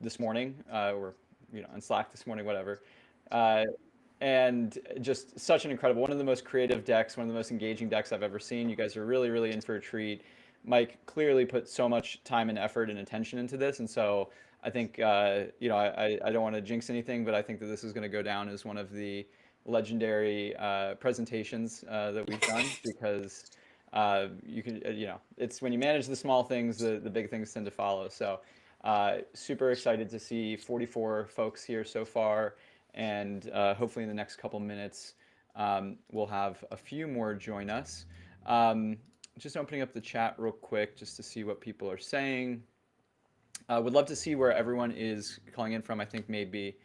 this morning, or on Slack this morning, whatever. Uh, and just such an incredible, one of the most creative decks, one of the most engaging decks I've ever seen. You guys are really, really in for a treat. Mike clearly put so much time and effort and attention into this, and so I think I don't want to jinx anything, but I think that this is going to go down as one of the legendary presentations that we've done because you can it's when you manage the small things, the big things tend to follow. So super excited to see 44 folks here so far, and hopefully in the next couple minutes we'll have a few more join us. Just opening up the chat real quick just to see what people are saying. Would love to see where everyone is calling in from. I think maybe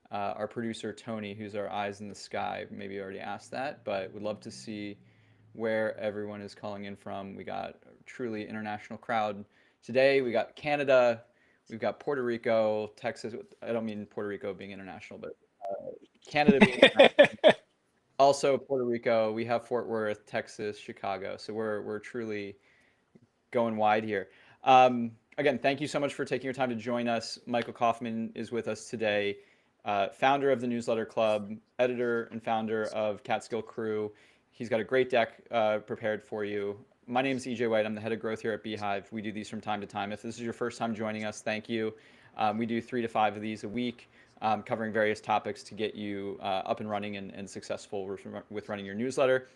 our producer Tony, who's our eyes in the sky, maybe already asked that, but would love to see where everyone is calling in from. We got a truly international crowd today. We got Canada, we've got Puerto Rico, Texas. I don't mean Puerto Rico being international, but Canada being international. Also Puerto Rico. We have Fort Worth, Texas, Chicago. So we're truly going wide here. Again, thank you so much for taking your time to join us. Michael Kaufman is with us today, founder of the Newsletter Club, editor and founder of Catskill Crew. He's got a great deck prepared for you. My name is EJ White. I'm the head of growth here at beehiiv. We do these from time to time. If this is your first time joining us, thank you. We do 3 to 5 of these a week, covering various topics to get you up and running and successful with running your newsletter.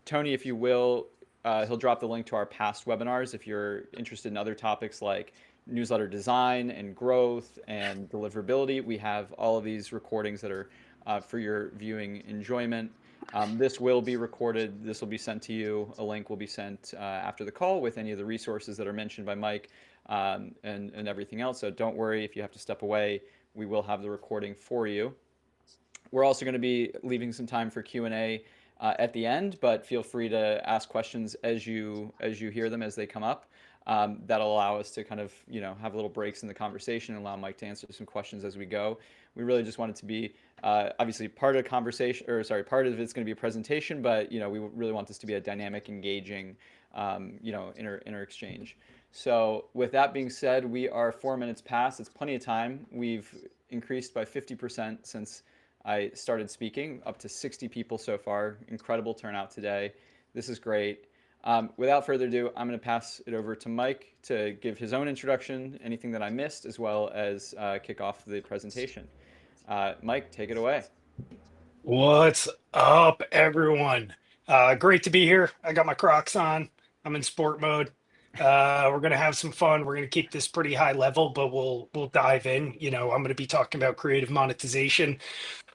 Tony, if you will, he'll drop the link to our past webinars if you're interested in other topics like newsletter design and growth and deliverability. We have all of these recordings that are for your viewing enjoyment. This will be recorded. This will be sent to you. A link will be sent after the call with any of the resources that are mentioned by Mike and everything else. So don't worry if you have to step away. We will have the recording for you. We're also going to be leaving some time for Q&A at the end, but feel free to ask questions as you hear them as they come up. That'll allow us to kind of have little breaks in the conversation and allow Mike to answer some questions as we go. We really just want it to be obviously part of conversation, or sorry, part of it's going to be a presentation, but we really want this to be a dynamic, engaging, inter exchange. So with that being said, we are 4 minutes past. It's plenty of time. We've increased by 50% since I started speaking, up to 60 people so far. Incredible turnout today. This is great. Without further ado, I'm going to pass it over to Mike to give his own introduction, anything that I missed, as well as kick off the presentation. Mike, take it away. What's up, everyone? Great to be here. I got my Crocs on. I'm in sport mode. We're gonna have some fun. We're gonna keep this pretty high level, but we'll dive in. I'm gonna be talking about creative monetization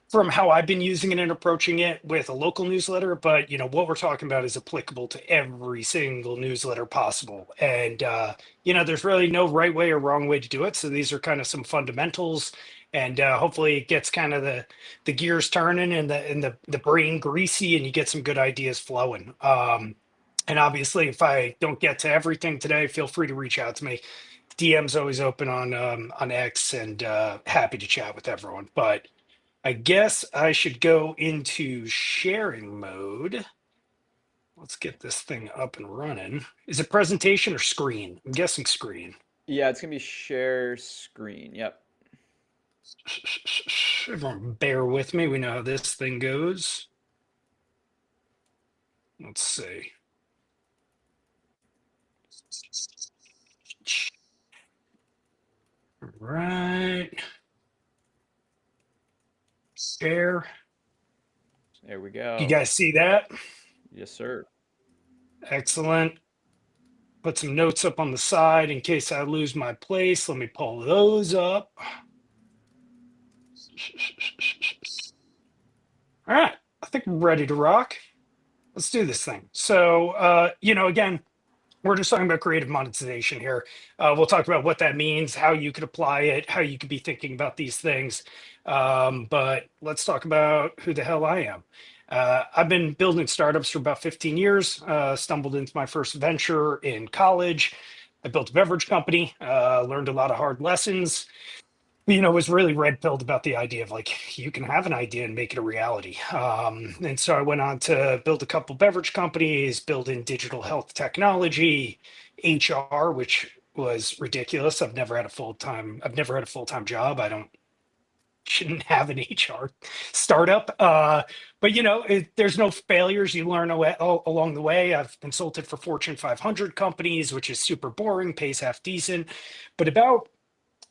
from how I've been using it and approaching it with a local newsletter. But what we're talking about is applicable to every single newsletter possible. And there's really no right way or wrong way to do it. So these are kind of some fundamentals, and hopefully it gets kind of the gears turning and the brain greasy, and you get some good ideas flowing. And obviously, if I don't get to everything today, feel free to reach out to me. DM's always open on X, and happy to chat with everyone. But I guess I should go into sharing mode. Let's get this thing up and running. Is it presentation or screen? I'm guessing screen. Yeah, it's going to be share screen. Yep. Everyone bear with me. We know how this thing goes. Let's see. All right. Share. There we go. You guys see that? Yes, sir. Excellent. Put some notes up on the side in case I lose my place. Let me pull those up. All right. I think I'm ready to rock. Let's do this thing. So, again, we're just talking about creative monetization here. We'll talk about what that means, how you could apply it, how you could be thinking about these things. But let's talk about who the hell I am. I've been building startups for about 15 years, stumbled into my first venture in college. I built a beverage company, learned a lot of hard lessons. Was really red pilled about the idea of like, you can have an idea and make it a reality. And so I went on to build a couple beverage companies, build in digital health technology, HR, which was ridiculous. I've never had a full-time job. I don't shouldn't have an HR startup. But there's no failures. You learn along the way. I've consulted for Fortune 500 companies, which is super boring, pays half decent. But about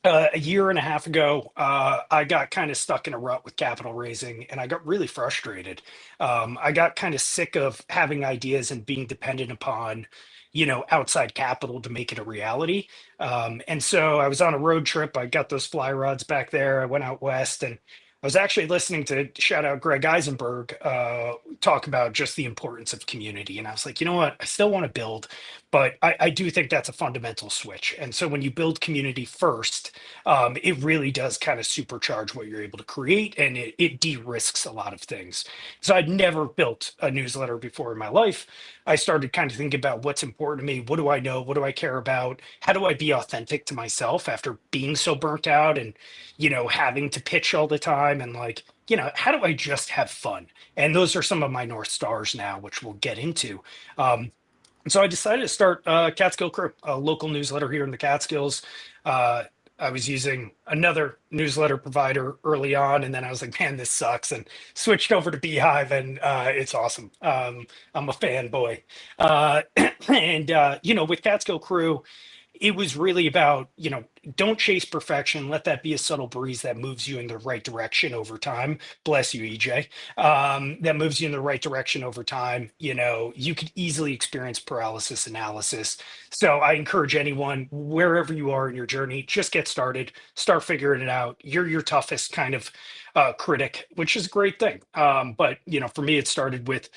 a year and a half ago, I got kind of stuck in a rut with capital raising and I got really frustrated. I got kind of sick of having ideas and being dependent upon, outside capital to make it a reality. And so I was on a road trip. I got those fly rods back there. I went out west and I was actually listening to shout out Greg Eisenberg talk about just the importance of community. And I was like, you know what? I still want to build, but I do think that's a fundamental switch. And so when you build community first, it really does kind of supercharge what you're able to create and it de-risks a lot of things. So I'd never built a newsletter before in my life. I started kind of thinking about what's important to me. What do I know? What do I care about? How do I be authentic to myself after being so burnt out and, having to pitch all the time and like, how do I just have fun? And those are some of my North Stars now, which we'll get into. And so I decided to start Catskill Crew, a local newsletter here in the Catskills. Uh, I was using another newsletter provider early on, and then I was like, man, this sucks, and switched over to Beehiiv, and it's awesome. I'm a fanboy. With Catskill Crew, it was really about, don't chase perfection. Let that be a subtle breeze that moves you in the right direction over time. Bless you, EJ. That moves you in the right direction over time. You could easily experience paralysis analysis. So I encourage anyone, wherever you are in your journey, just get started, start figuring it out. You're your toughest kind of critic, which is a great thing. But, for me, it started with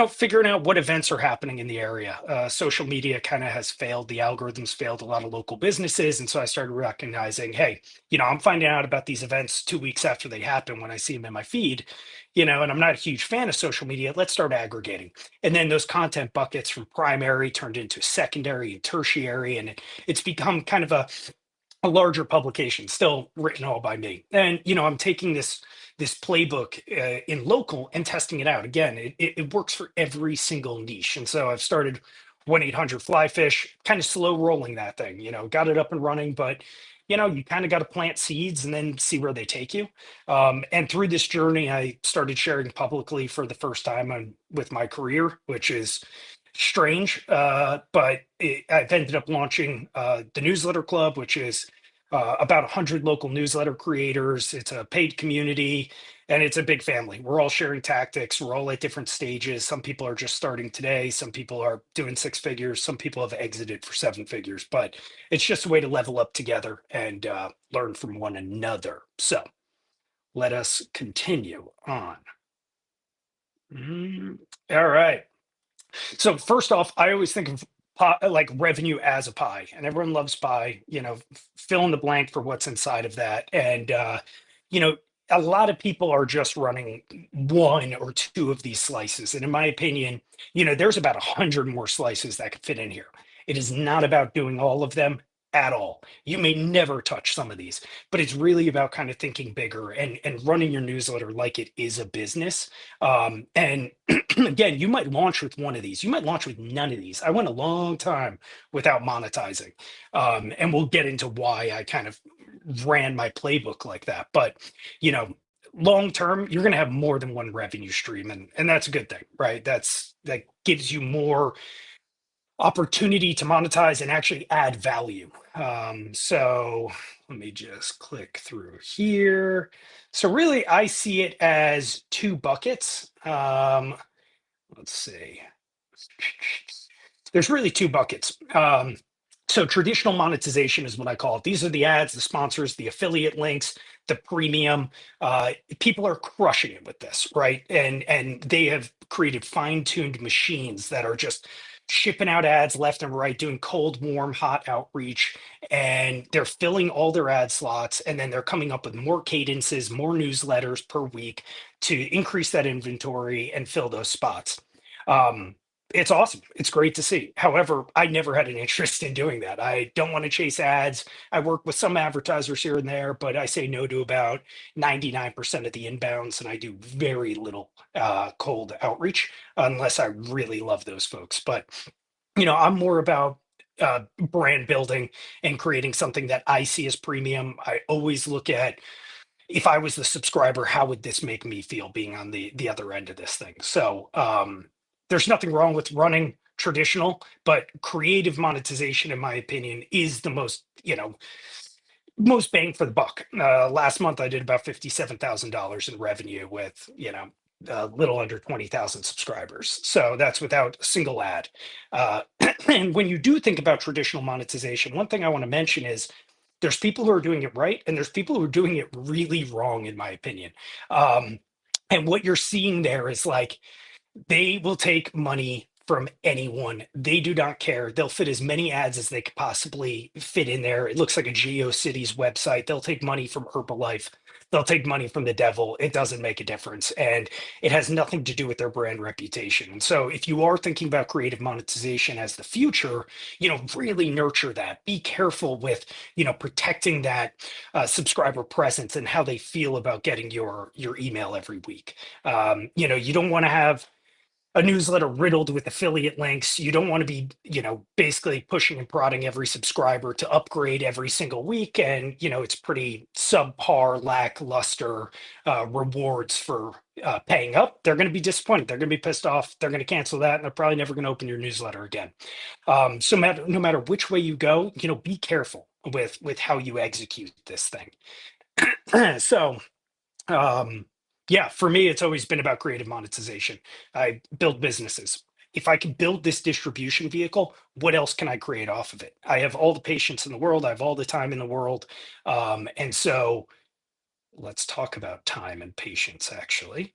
figuring out what events are happening in the area. Social media kind of has failed. The algorithms failed a lot of local businesses. And so I started recognizing, hey, I'm finding out about these events 2 weeks after they happen when I see them in my feed, and I'm not a huge fan of social media. Let's start aggregating. And then those content buckets from primary turned into secondary and tertiary. And it's become kind of a larger publication, still written all by me. And I'm taking this playbook in local and testing it out. Again, it works for every single niche. And so I've started 1-800 Fly Fish, kind of slow rolling that thing. Got it up and running, but you kind of got to plant seeds and then see where they take you. And through this journey, I started sharing publicly for the first time with my career, which is strange, but I've ended up launching the Newsletter Club, which is about 100 local newsletter creators. It's a paid community and it's a big family. We're all sharing tactics. We're all at different stages. Some people are just starting today. Some people are doing 6 figures. Some people have exited for 7 figures, but it's just a way to level up together and learn from one another. So let us continue on. All right. So first off, I always think of like revenue as a pie, and everyone loves pie. Fill in the blank for what's inside of that, and you know, a lot of people are just running one or two of these slices, and in my opinion, there's about 100 more slices that could fit in here. It is not about doing all of them at all. You may never touch some of these, but it's really about kind of thinking bigger and running your newsletter like it is a business. And again, you might launch with one of these. You might launch with none of these. I went a long time without monetizing. And we'll get into why I kind of ran my playbook like that. But, long term, you're going to have more than one revenue stream. And that's a good thing, right? That gives you more opportunity to monetize and actually add value. So let me just click through here. So really, I see it as two buckets. Let's see. There's really two buckets. So traditional monetization is what I call it. These are the ads, the sponsors, the affiliate links, the premium. People are crushing it with this, right? And they have created fine-tuned machines that are just shipping out ads left and right, doing cold, warm, hot outreach, and they're filling all their ad slots, and then they're coming up with more cadences, more newsletters per week to increase that inventory and fill those spots. Um, it's awesome. It's great to see. However, I never had an interest in doing that. I don't want to chase ads. I work with some advertisers here and there, but I say no to about 99% of the inbounds, and I do very little cold outreach unless I really love those folks. But I'm more about brand building and creating something that I see as premium. I always look at, if I was the subscriber, how would this make me feel being on the other end of this thing? So there's nothing wrong with running traditional, but creative monetization, in my opinion, is the most, most bang for the buck. Last month, I did about $57,000 in revenue with, a little under 20,000 subscribers. So that's without a single ad. Uh, and when you do think about traditional monetization, one thing I want to mention is there's people who are doing it right and there's people who are doing it really wrong, in my opinion. Um, and what you're seeing there is like, they will take money from anyone. They do not care. They'll fit as many ads as they could possibly fit in there. It looks like a GeoCities website. They'll take money from Herbalife. They'll take money from the devil. It doesn't make a difference. And it has nothing to do with their brand reputation. And so if you are thinking about creative monetization as the future, really nurture that. Be careful with, protecting that subscriber presence and how they feel about getting your email every week. You don't want to have a newsletter riddled with affiliate links. You don't want to be, basically pushing and prodding every subscriber to upgrade every single week. And, it's pretty subpar, lackluster rewards for paying up. They're going to be disappointed. They're going to be pissed off. They're going to cancel that. And they're probably never going to open your newsletter again. So no matter which way you go, be careful with how you execute this thing. So, yeah, for me, it's always been about creative monetization. I build businesses. If I can build this distribution vehicle, what else can I create off of it? I have all the patience in the world. I have all the time in the world. And so let's talk about time and patience, actually.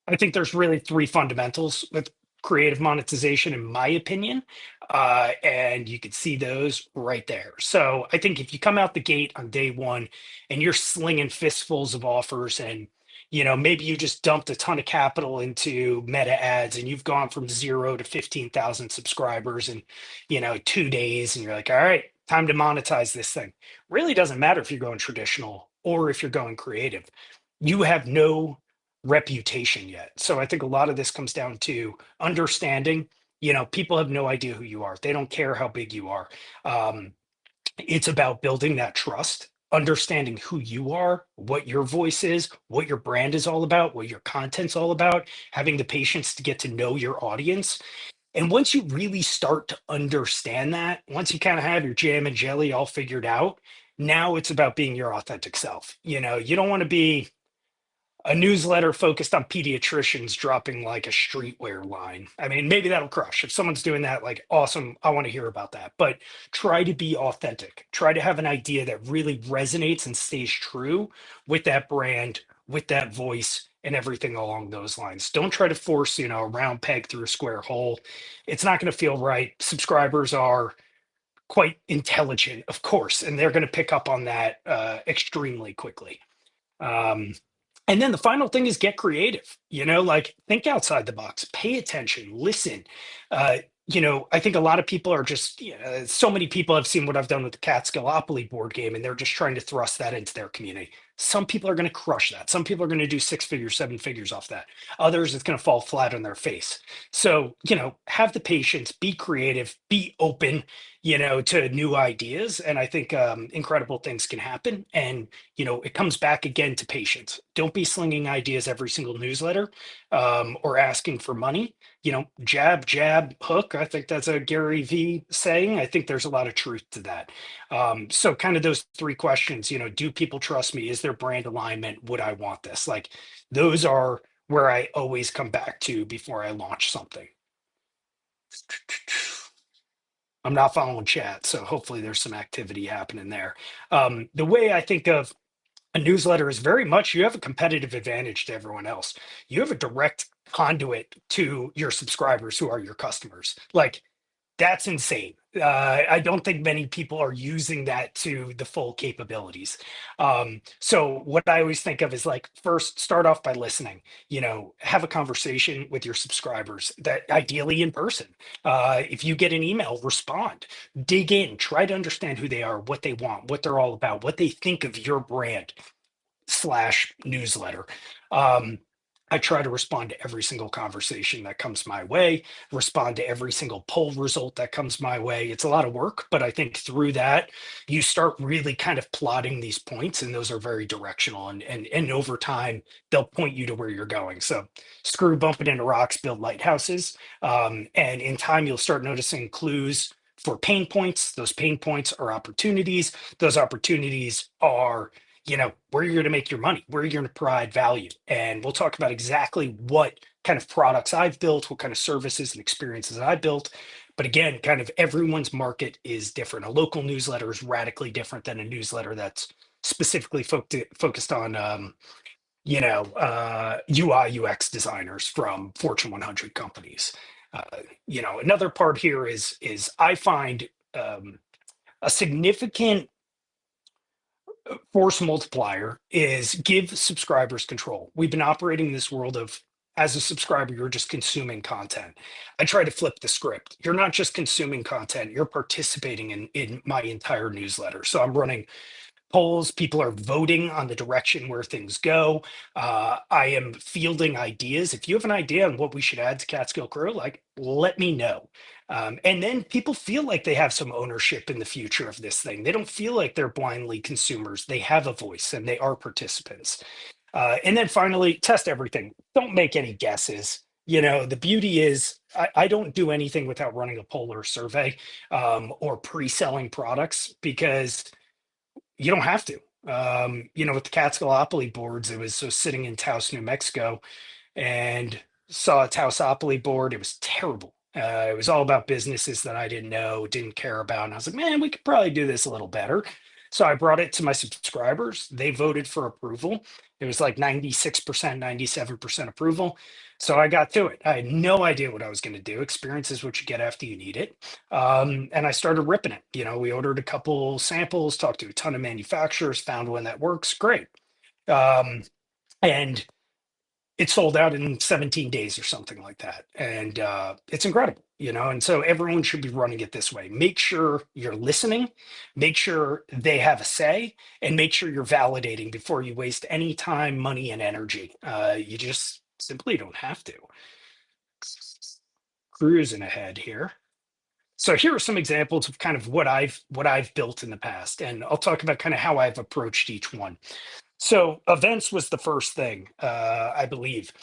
I think there's really three fundamentals with creative monetization, in my opinion. And you can see those right there. So I think if you come out the gate on day one and you're slinging fistfuls of offers and maybe you just dumped a ton of capital into meta ads and you've gone from 0 to 15,000 subscribers in 2 days and you're like, all right, time to monetize this thing. Really doesn't matter if you're going traditional or if you're going creative. You have no reputation yet. So I think a lot of this comes down to understanding, people have no idea who you are. They don't care how big you are. Um, it's about building that trust, understanding who you are, what your voice is, what your brand is all about, what your content's all about, having the patience to get to know your audience. And once you really start to understand that, once you kind of have your jam and jelly all figured out, now it's about being your authentic self. You don't want to be a newsletter focused on pediatricians dropping like a streetwear line. I mean, maybe that'll crush. If someone's doing that, like, awesome, I want to hear about that. But try to be authentic. Try to have an idea that really resonates and stays true with that brand, with that voice, and everything along those lines. Don't try to force, a round peg through a square hole. It's not going to feel right. Subscribers are quite intelligent, of course, and they're going to pick up on that extremely quickly. Um, and then the final thing is get creative, like think outside the box, pay attention, listen. Uh, I think a lot of people are just, so many people have seen what I've done with the Catskillopoly board game, and they're just trying to thrust that into their community. Some people are going to crush that. Some people are going to do 6 figures, 7 figures off that. Others, it's going to fall flat on their face. So, have the patience, be creative, be open, to new ideas. And I think incredible things can happen. And it comes back again to patience. Don't be slinging ideas every single newsletter or asking for money. Jab, jab, hook. I think that's a Gary V saying. I think there's a lot of truth to that. So kind of those three questions, do people trust me? Is there brand alignment? Would I want this? Like those are where I always come back to before I launch something. I'm not following chat, so hopefully there's some activity happening there. The way I think of a newsletter is very much you have a competitive advantage to everyone else. You have a direct conduit to your subscribers who are your customers. Like that's insane. I don't think many people are using that to the full capabilities. So what I always think of is like first start off by listening. Have a conversation with your subscribers that ideally in person. If you get an email, respond, dig in, try to understand who they are, what they want, what they're all about, what they think of your brand slash newsletter. Um, I try to respond to every single conversation that comes my way, respond to every single poll result that comes my way. It's a lot of work, but I think through that, you start really kind of plotting these points, and those are very directional. And over time, they'll point you to where you're going. So screw bumping into rocks, build lighthouses. And in time, you'll start noticing clues for pain points. Those pain points are opportunities. Those opportunities are, where you're going to make your money, where you're going to provide value. And we'll talk about exactly what kind of products I've built, what kind of services and experiences I built. But again, kind of everyone's market is different. A local newsletter is radically different than a newsletter that's specifically focused on, UI UX designers from Fortune 100 companies. Another part here is I find a significant force multiplier is give subscribers control. We've been operating in this world of, as a subscriber, you're just consuming content. I try to flip the script. You're not just consuming content, you're participating in my entire newsletter. So I'm running polls. People are voting on the direction where things go. I am fielding ideas. If you have an idea on what we should add to Catskill Crew, like, let me know. And then people feel like they have some ownership in the future of this thing. They don't feel like they're blindly consumers. They have a voice and they are participants. And then finally, test everything. Don't make any guesses. The beauty is I don't do anything without running a poll or survey, or pre-selling products, because you don't have to. With the Catskillopoly boards, it was so sitting in Taos, New Mexico, and saw a Taosopoly board. It was terrible. It was all about businesses that I didn't know, didn't care about. And I was like, man, we could probably do this a little better. So I brought it to my subscribers. They voted for approval. It was like 96%, 97% approval. So I got to it. I had no idea what I was going to do. Experience is what you get after you need it. And I started ripping it. We ordered a couple samples, talked to a ton of manufacturers, found one that works. Great. And it sold out in 17 days or something like that. And it's incredible, and so everyone should be running it this way. Make sure you're listening, make sure they have a say, and make sure you're validating before you waste any time, money, and energy. You just simply don't have to. Cruising ahead here. So here are some examples of kind of what I've built in the past, and I'll talk about kind of how I've approached each one. So events was the first thing, I believe.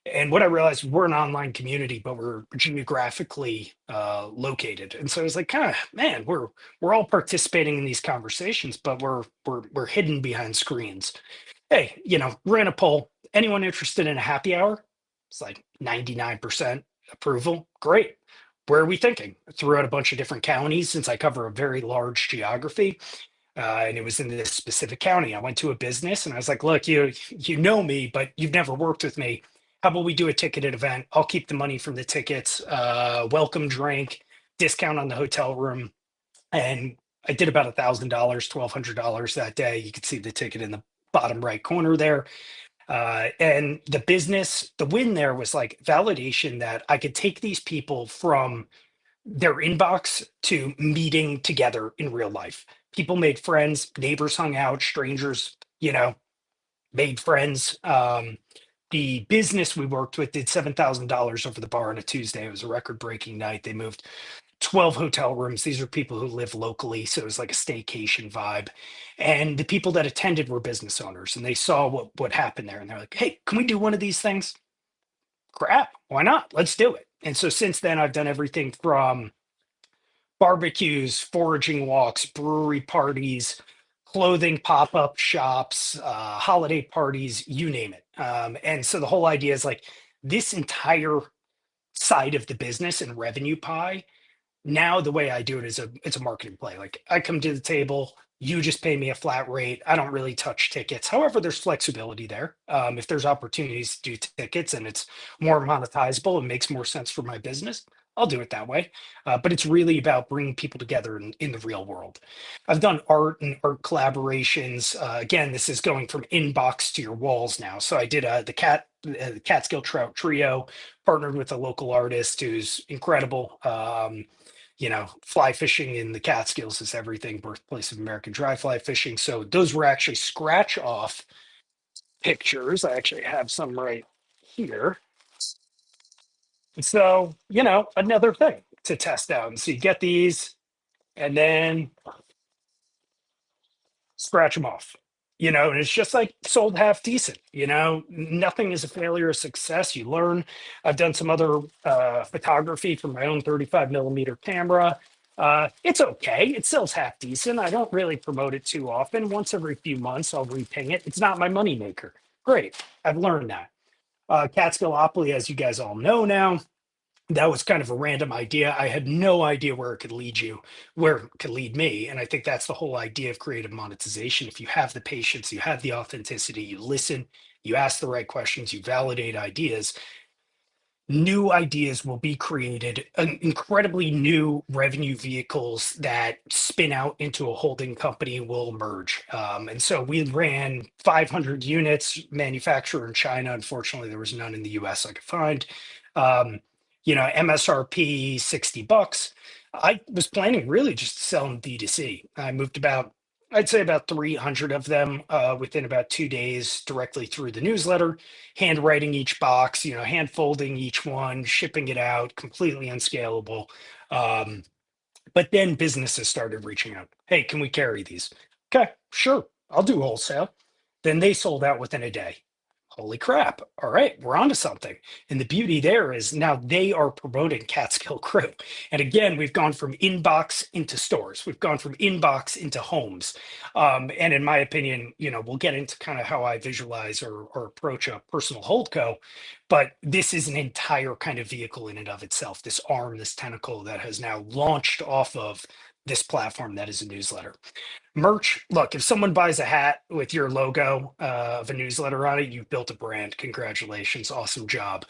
And what I realized, we're an online community, but we're geographically located. And so I was like, kind of, man, we're all participating in these conversations, but we're hidden behind screens. Hey, ran a poll. Anyone interested in a happy hour? It's like 99% approval. Great. Where are we thinking? Threw out a bunch of different counties, since I cover a very large geography. And it was in this specific county. I went to a business and I was like, look, you know me, but you've never worked with me. How about we do a ticketed event? I'll keep the money from the tickets, welcome drink, discount on the hotel room. And I did about $1,000, $1,200 that day. You could see the ticket in the bottom right corner there. And the win there was like validation that I could take these people from their inbox to meeting together in real life. People made friends, neighbors hung out, strangers, made friends. The business we worked with did $7,000 over the bar on a Tuesday. It was a record-breaking night. They moved 12 hotel rooms. These are people who live locally, so it was like a staycation vibe. And the people that attended were business owners, and they saw what happened there, and they're like, "Hey, can we do one of these things?" Crap, why not? Let's do it. And so since then, I've done everything from barbecues, foraging walks, brewery parties, clothing pop-up shops, holiday parties, you name it. And so the whole idea is like, this entire side of the business and revenue pie, now the way I do it is it's a marketing play. Like, I come to the table, you just pay me a flat rate. I don't really touch tickets. However, there's flexibility there. If there's opportunities to do tickets and it's more monetizable and makes more sense for my business, I'll do it that way. But it's really about bringing people together in the real world. I've done art and art collaborations. Again, this is going from inbox to your walls now. So I did the Catskill Trout Trio, partnered with a local artist who's incredible. Fly fishing in the Catskills is everything, birthplace of American dry fly fishing. So those were actually scratch off pictures. I actually have some right here. So, another thing to test out. And so you get these and then scratch them off. And it's just like sold half decent. Nothing is a failure or success. You learn. I've done some other photography from my own 35 millimeter camera. It's okay. It sells half decent. I don't really promote it too often. Once every few months, I'll reping it. It's not my moneymaker. Great. I've learned that. Catskillopoly, as you guys all know now, that was kind of a random idea. I had no idea where it could lead you, where it could lead me. And I think that's the whole idea of creative monetization. If you have the patience, you have the authenticity, you listen, you ask the right questions, you validate ideas, new ideas will be created, incredibly new revenue vehicles that spin out into a holding company will emerge. And so we ran 500 units, manufacturer in China. Unfortunately, there was none in the US I could find. Um, MSRP $60. I was planning really just to sell them D2C. I moved I'd say about 300 of them within about 2 days directly through the newsletter, handwriting each box, hand folding each one, shipping it out, completely unscalable. Um, but then businesses started reaching out. Hey, can we carry these? Okay, sure. I'll do wholesale. Then they sold out within a day. Holy crap. All right, we're on to something. And the beauty there is now they are promoting Catskill Crew. And again, we've gone from inbox into stores. We've gone from inbox into homes. And in my opinion, we'll get into kind of how I visualize or approach a personal holdco. But this is an entire kind of vehicle in and of itself, this arm, this tentacle that has now launched off of this platform that is a newsletter. Merch, look, if someone buys a hat with your logo of a newsletter on it, you've built a brand. Congratulations. Awesome job.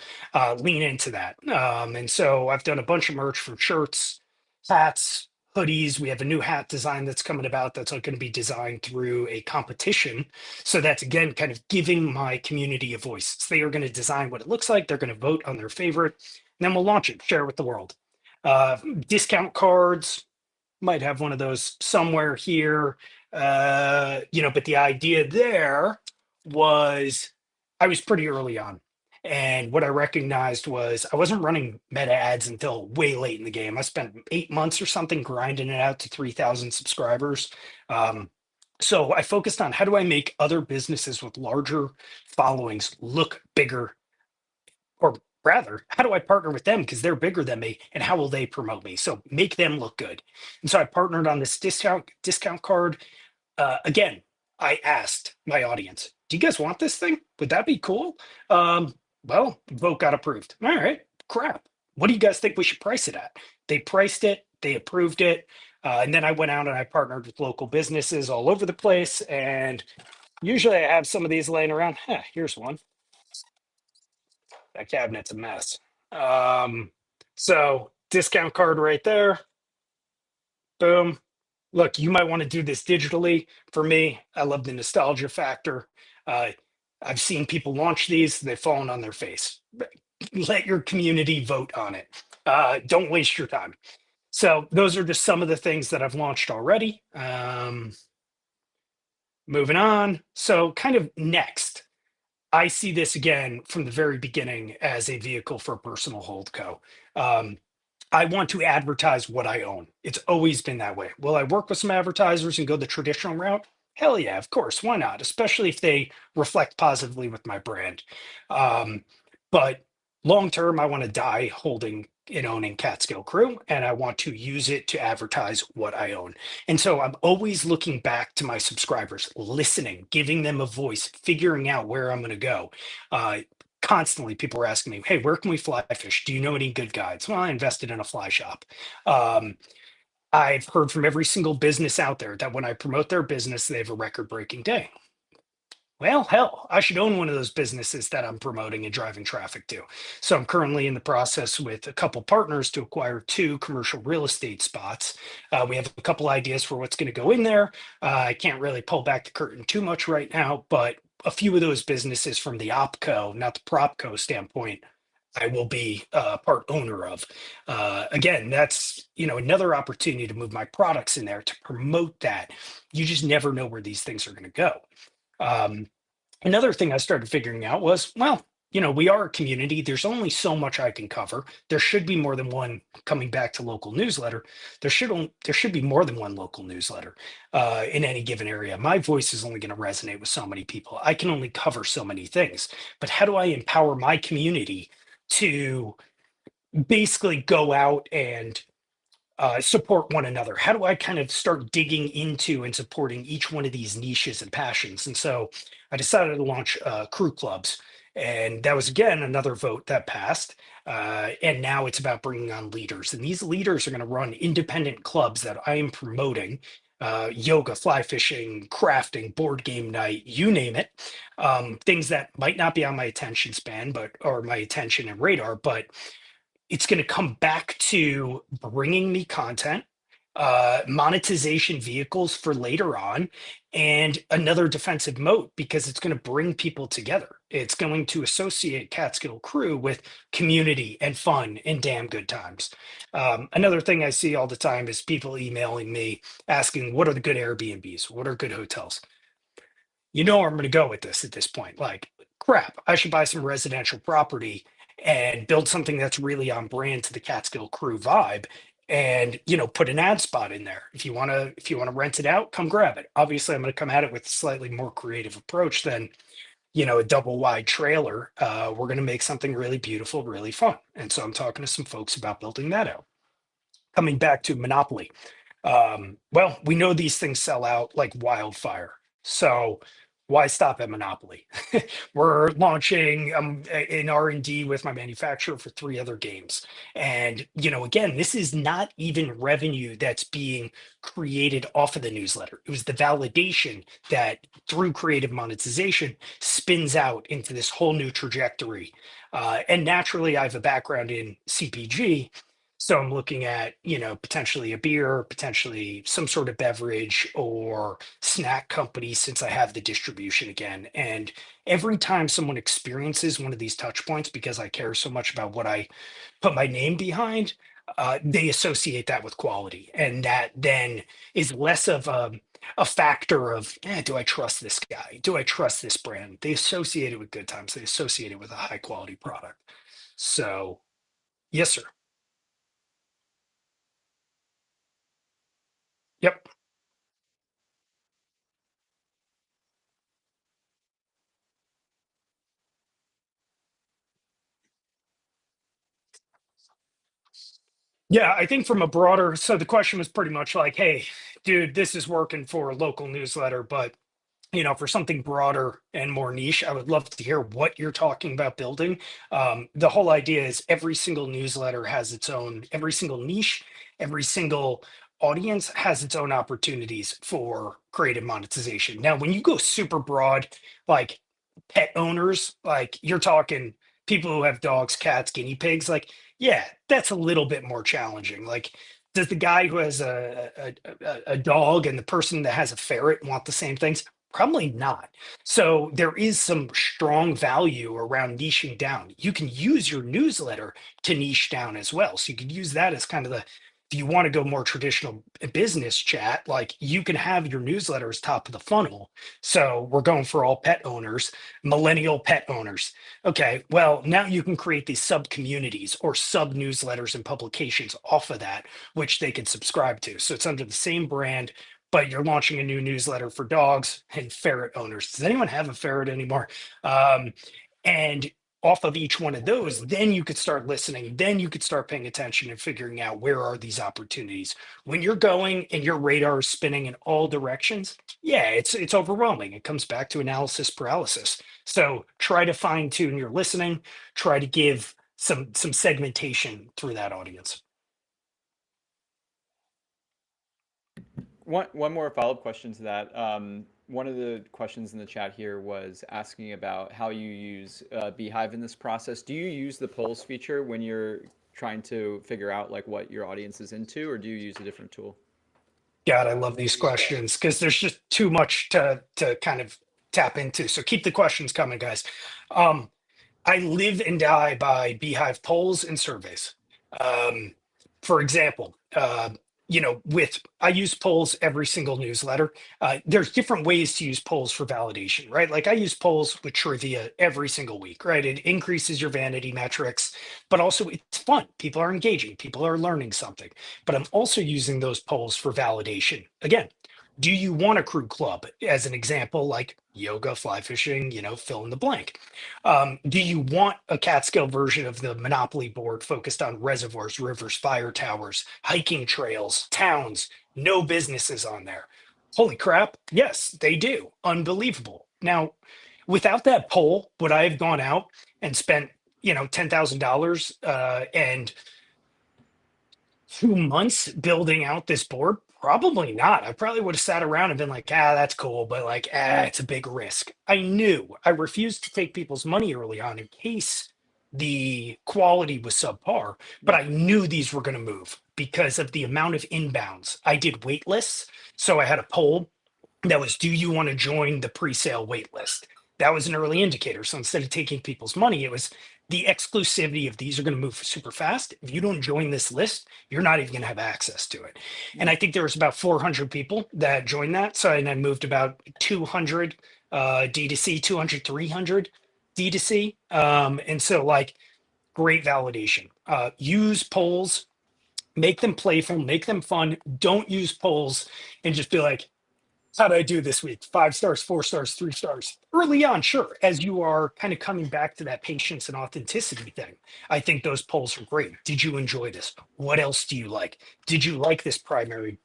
Lean into that. And so I've done a bunch of merch from shirts, hats, hoodies. We have a new hat design that's coming about that's going to be designed through a competition. So that's, again, kind of giving my community a voice. So they are going to design what it looks like. They're going to vote on their favorite. And then we'll launch it, share it with the world. Discount cards, might have one of those somewhere here. But the idea there was I was pretty early on. And what I recognized was I wasn't running meta ads until way late in the game. I spent 8 months or something grinding it out to 3,000 subscribers. So I focused on how do I make other businesses with larger followings look bigger, or rather, how do I partner with them because they're bigger than me, and how will they promote me? So make them look good. And so I partnered on this discount card. Again, I asked my audience, "Do you guys want this thing? Would that be cool?" Well, vote got approved. All right, crap. What do you guys think we should price it at? They priced it. They approved it. And then I went out and I partnered with local businesses all over the place. And usually I have some of these laying around. Here's one. That cabinet's a mess. So discount card right there. Boom. Look, you might want to do this digitally. For me, I love the nostalgia factor. Uh, I've seen people launch these, they've fallen on their face. Let your community vote on it. Don't waste your time. So those are just some of the things that I've launched already. Moving on. So kind of next, I see this again from the very beginning as a vehicle for a personal holdco. I want to advertise what I own. It's always been that way. Will I work with some advertisers and go the traditional route? Hell yeah, of course. Why not? Especially if they reflect positively with my brand. But long term, I want to die holding and owning Catskill Crew, and I want to use it to advertise what I own. And so I'm always looking back to my subscribers, listening, giving them a voice, figuring out where I'm going to go. Constantly people are asking me, hey, where can we fly fish? Do you know any good guides? Well, I invested in a fly shop. I've heard from every single business out there that when I promote their business, they have a record-breaking day. Well, hell, I should own one of those businesses that I'm promoting and driving traffic to. So I'm currently in the process with a couple partners to acquire 2 commercial real estate spots. We have a couple ideas for what's going to go in there. I can't really pull back the curtain too much right now, but a few of those businesses from the OpCo, not the PropCo standpoint, I will be part owner of. Again, that's another opportunity to move my products in there to promote that. You just never know where these things are going to go. Another thing I started figuring out was, well, we are a community. There's only so much I can cover. There should be more than one. Coming back to local newsletter, there should be more than one local newsletter in any given area. My voice is only going to resonate with so many people. I can only cover so many things. But how do I empower my community to basically go out and support one another? How do I kind of start digging into and supporting each one of these niches and passions? And so I decided to launch crew clubs. And that was, again, another vote that passed. And now it's about bringing on leaders. And these leaders are going to run independent clubs that I am promoting: yoga, fly fishing, crafting, board game night, you name it. Things that might not be on my attention span, or my attention and radar, but it's going to come back to bringing me content, monetization vehicles for later on, and another defensive moat, because it's going to bring people together. It's going to associate Catskill Crew with community and fun and damn good times. Another thing I see all the time is people emailing me asking, what are the good Airbnbs? What are good hotels? I'm going to go with this at this point. Like, crap, I should buy some residential property and build something that's really on brand to the Catskill Crew vibe, and put an ad spot in there. If you want to rent it out, come grab it. Obviously, I'm going to come at it with a slightly more creative approach than a double wide trailer. We're going to make something really beautiful, really fun. And so I'm talking to some folks about building that out. Coming back to Monopoly, well, we know these things sell out like wildfire. So why stop at Monopoly? We're launching an R&D with my manufacturer for 3 other games. And, again, this is not even revenue that's being created off of the newsletter. It was the validation that, through creative monetization, spins out into this whole new trajectory. And naturally, I have a background in CPG. So I'm looking at, potentially a beer, potentially some sort of beverage or snack company, since I have the distribution again. And every time someone experiences one of these touch points, because I care so much about what I put my name behind, they associate that with quality. And that then is less of a factor of, do I trust this guy? Do I trust this brand? They associate it with good times. They associate it with a high quality product. So, yes, sir. Yep. Yeah, I think from a broader, so the question was pretty much like, hey, dude, this is working for a local newsletter, but for something broader and more niche, I would love to hear what you're talking about building. The whole idea is every single newsletter has its own, every single niche, every single audience has its own opportunities for creative monetization. Now, when you go super broad, like pet owners, like you're talking people who have dogs, cats, guinea pigs, like, yeah, that's a little bit more challenging. Like, does the guy who has a dog and the person that has a ferret want the same things? Probably not. So there is some strong value around niching down. You can use your newsletter to niche down as well. So you could use that as kind of the, if you want to go more traditional business chat, like you can have your newsletter as top of the funnel. So we're going for all pet owners, millennial pet owners. Okay, well, now you can create these sub communities or sub newsletters and publications off of that, which they can subscribe to. So it's under the same brand, but you're launching a new newsletter for dogs and ferret owners. Does anyone have a ferret anymore? And off of each one of those, then you could start listening. Then you could start paying attention and figuring out where are these opportunities. When you're going and your radar is spinning in all directions, yeah, it's overwhelming. It comes back to analysis paralysis. So try to fine tune your listening. Try to give some segmentation through that audience. One more follow-up question to that. One of the questions in the chat here was asking about how you use Beehive in this process. Do you use the polls feature when you're trying to figure out like what your audience is into, or do you use a different tool? God, I love these questions because there's just too much to kind of tap into. So keep the questions coming, guys. Um, I live and die by Beehive polls and surveys. Um, for example, with I use polls every single newsletter. There's different ways to use polls for validation, right? Like I use polls with trivia every single week, right? It increases your vanity metrics, but also it's fun. People are engaging, people are learning something. But I'm also using those polls for validation. Again, do you want a crew club as an example, like yoga, fly fishing, fill in the blank? Do you want a Catskill version of the Monopoly board focused on reservoirs, rivers, fire towers, hiking trails, towns, no businesses on there? Holy crap. Yes, they do. Unbelievable. Now, without that poll, would I have gone out and spent, $10,000 and 2 months building out this board? Probably not. I probably would have sat around and been like, that's cool, but like, it's a big risk. I refused to take people's money early on in case the quality was subpar, but Yeah. I knew these were going to move because of the amount of inbounds. I did wait lists. So I had a poll that was, do you want to join the pre-sale wait list? That was an early indicator. So instead of taking people's money, it was the exclusivity of these are going to move super fast. If you don't join this list, you're not even going to have access to it. And Yeah. I think there was about 400 people that joined that. So and I moved about 200 D2C, 200, 300 D2C. And so like great validation. Use polls, make them playful, make them fun. Don't use polls and just be like, how did I do this week? 5 stars, 4 stars, 3 stars. Early on, sure. As you are kind of coming back to that patience and authenticity thing, I think those polls are great. Did you enjoy this? What else do you like? Did you like this primary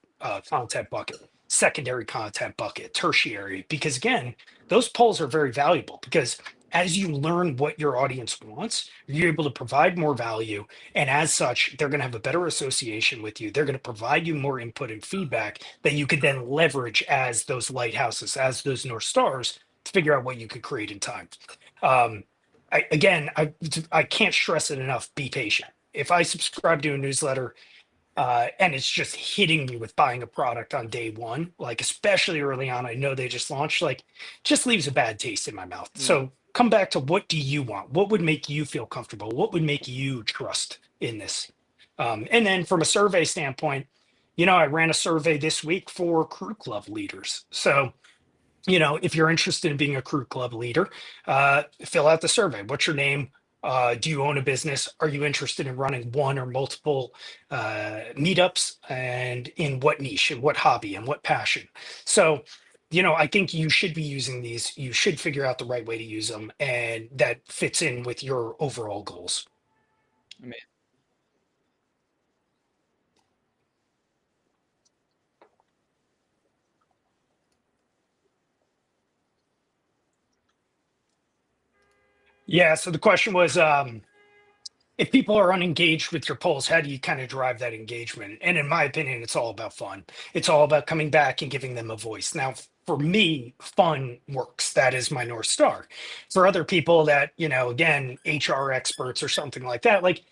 content bucket, secondary content bucket, tertiary? Because again, those polls are very valuable because as you learn what your audience wants, you're able to provide more value. And as such, they're going to have a better association with you. They're going to provide you more input and feedback that you could then leverage as those lighthouses, as those North Stars to figure out what you could create in time. Um, I can't stress it enough. Be patient. If I subscribe to a newsletter and it's just hitting me with buying a product on day one, like especially early on, I know they just launched, like just leaves a bad taste in my mouth. Yeah. So come back to what do you want? What would make you feel comfortable? What would make you trust in this? And then from a survey standpoint, I ran a survey this week for crew club leaders. So if you're interested in being a crew club leader, fill out the survey. What's your name? Do you own a business? Are you interested in running one or multiple meetups? And in what niche and what hobby and what passion? So, I think you should be using these. You should figure out the right way to use them, and that fits in with your overall goals. I mean, Yeah. So the question was, if people are unengaged with your polls, how do you kind of drive that engagement? And in my opinion, it's all about fun. It's all about coming back and giving them a voice. Now, for me, fun works. That is my North Star. For other people that, again, HR experts or something like that, like,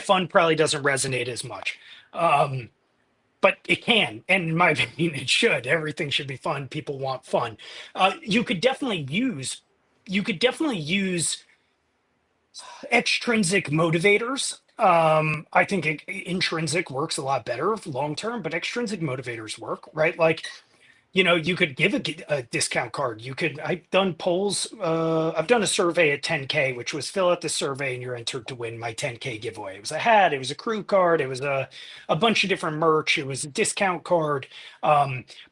fun probably doesn't resonate as much. Um, but it can, and in my opinion, it should. Everything should be fun. People want fun. You could definitely use extrinsic motivators. I think intrinsic works a lot better long term, but extrinsic motivators work, right? Like, you could give a discount card. I've done polls. I've done a survey at 10K, which was fill out the survey and you're entered to win my 10K giveaway. It was a hat, it was a crew card, it was a bunch of different merch, it was a discount card.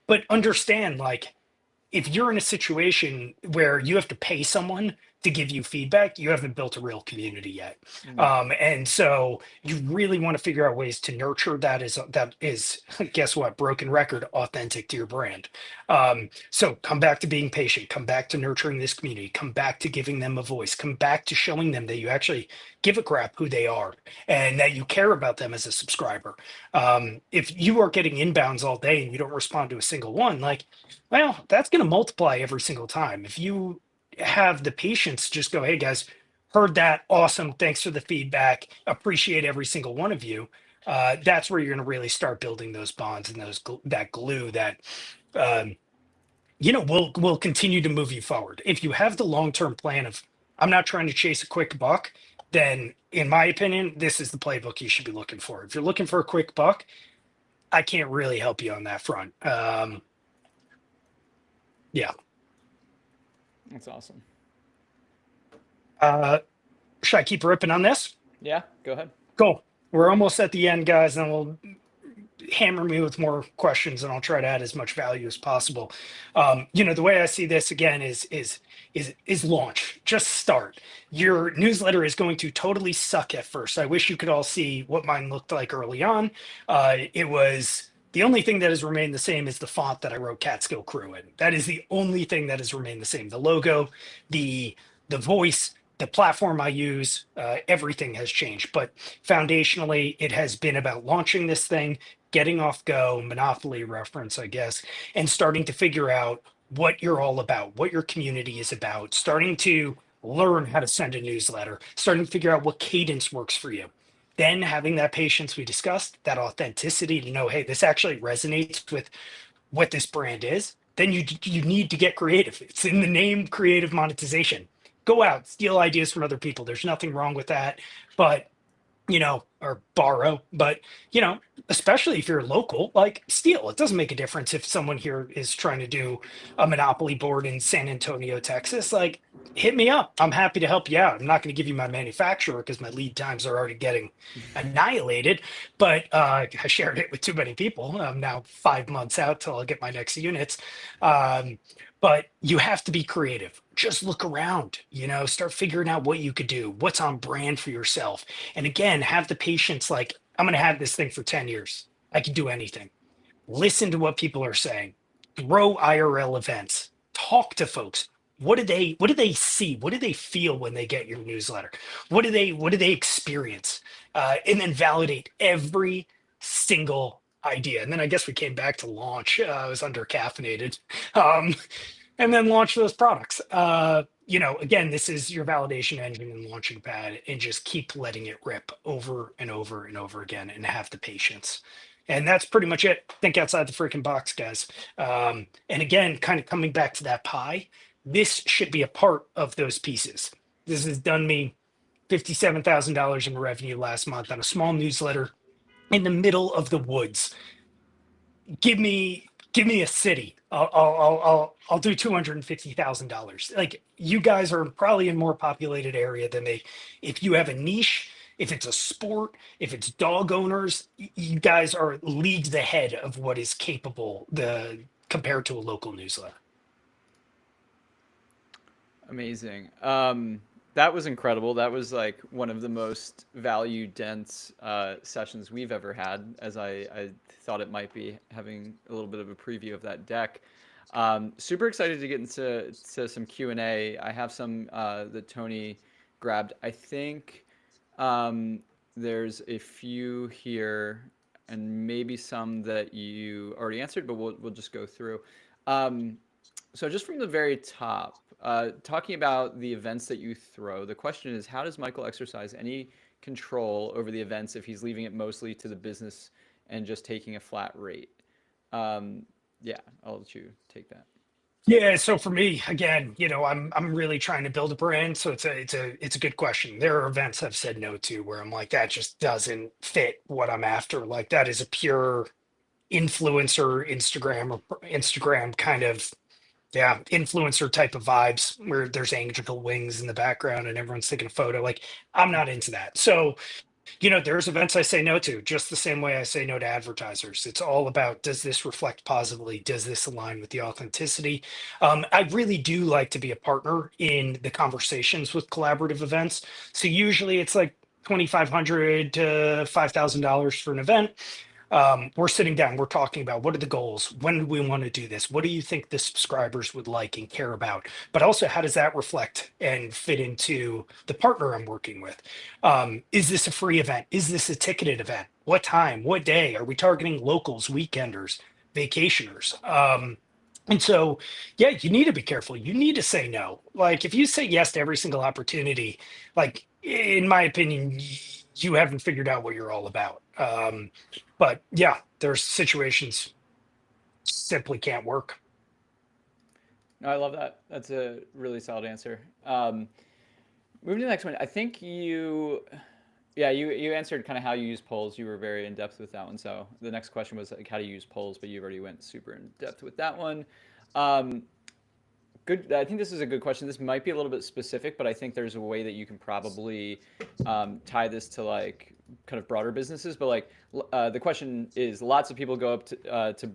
But understand, like, if you're in a situation where you have to pay someone to give you feedback, you haven't built a real community yet. mm, And so you really want to figure out ways to nurture that is guess what, broken record, authentic to your brand. So come back to being patient, come back to nurturing this community, come back to giving them a voice, come back to showing them that you actually give a crap who they are and that you care about them as a subscriber. If you are getting inbounds all day and you don't respond to a single one, like, well, that's going to multiply every single time. If you have the patience, just go, hey guys, heard that, awesome, thanks for the feedback, appreciate every single one of you. That's where you're going to really start building those bonds and that glue that um, will continue to move you forward. If you have the long-term plan of, I'm not trying to chase a quick buck, then in my opinion, this is the playbook you should be looking for. If you're looking for a quick buck, I can't really help you on that front. Yeah. That's awesome. Uh, should I keep ripping on this? Yeah, go ahead. Cool. We're almost at the end, guys, and we'll hammer me with more questions and I'll try to add as much value as possible. The way I see this again is launch. Just start. Your newsletter is going to totally suck at first. I wish you could all see what mine looked like early on. It was the only thing that has remained the same is the font that I wrote Catskill Crew in. That is the only thing that has remained the same. The logo, the voice, the platform I use, everything has changed. But foundationally, it has been about launching this thing, getting off Go, Monopoly reference, I guess, and starting to figure out what you're all about, what your community is about, starting to learn how to send a newsletter, starting to figure out what cadence works for you. Then having that patience we discussed, that authenticity to know, hey, this actually resonates with what this brand is. Then you need to get creative. It's in the name, creative monetization. Go out, steal ideas from other people. There's nothing wrong with that. But or borrow, but especially if you're local, like steal. It doesn't make a difference if someone here is trying to do a monopoly board in San Antonio, Texas. Like, hit me up. I'm happy to help you out. I'm not going to give you my manufacturer because my lead times are already getting annihilated. But I shared it with too many people. I'm now 5 months out till I'll get my next units. Um, but you have to be creative. Just look around, start figuring out what you could do, what's on brand for yourself. And again, have the patience like, I'm going to have this thing for 10 years. I can do anything. Listen to what people are saying. Throw IRL events. Talk to folks. What do they see? What do they feel when they get your newsletter? What do they experience? And then validate every single idea. And then I guess we came back to launch. I was under caffeinated. Um, and then launch those products. Again, this is your validation engine and launching pad, and just keep letting it rip over and over and over again and have the patience. And that's pretty much it. Think outside the freaking box, guys. And again, kind of coming back to that pie, this should be a part of those pieces. This has done me $57,000 in revenue last month on a small newsletter in the middle of the woods. Give me a city. I'll do $250,000. Like, you guys are probably in more populated area than they. If you have a niche, if it's a sport, if it's dog owners, you guys are leagues ahead of what is capable the compared to a local newsletter. Amazing. That was incredible. That was like one of the most value dense sessions we've ever had, as I thought it might be, having a little bit of a preview of that deck. Super excited to get into some Q&A. I have some that Tony grabbed. I think there's a few here and maybe some that you already answered, but we'll just go through. So just from the very top, talking about the events that you throw, the question is, how does Michael exercise any control over the events if he's leaving it mostly to the business and just taking a flat rate? Yeah, I'll let you take that. Yeah, so for me, again, I'm really trying to build a brand, so it's a good question. There are events I've said no to where I'm like, that just doesn't fit what I'm after. Like, that is a pure influencer Instagram kind of, yeah, influencer type of vibes where there's angel wings in the background and everyone's taking a photo. Like, I'm not into that. So there's events I say no to, just the same way I say no to advertisers. It's all about, does this reflect positively? Does this align with the authenticity? I really do like to be a partner in the conversations with collaborative events. So usually it's like 2,500 to $5,000 for an event. We're sitting down, we're talking about what are the goals, when do we want to do this, what do you think the subscribers would like and care about, but also how does that reflect and fit into the partner I'm working with. Is this a free event, is this a ticketed event, what time, what day, are we targeting locals, weekenders, vacationers? And so, yeah, you need to be careful. You need to say no. Like, if you say yes to every single opportunity, like, in my opinion, you haven't figured out what you're all about. But yeah, there's situations simply can't work. No, I love that. That's a really solid answer. Moving to the next one, I think Yeah, you answered kind of how you use polls. You were very in depth with that one. So the next question was like how do you use polls, but you already went super in depth with that one. Um, Good. I think this is a good question. This might be a little bit specific, but I think there's a way that you can probably tie this to like kind of broader businesses. But like the question is, lots of people go up to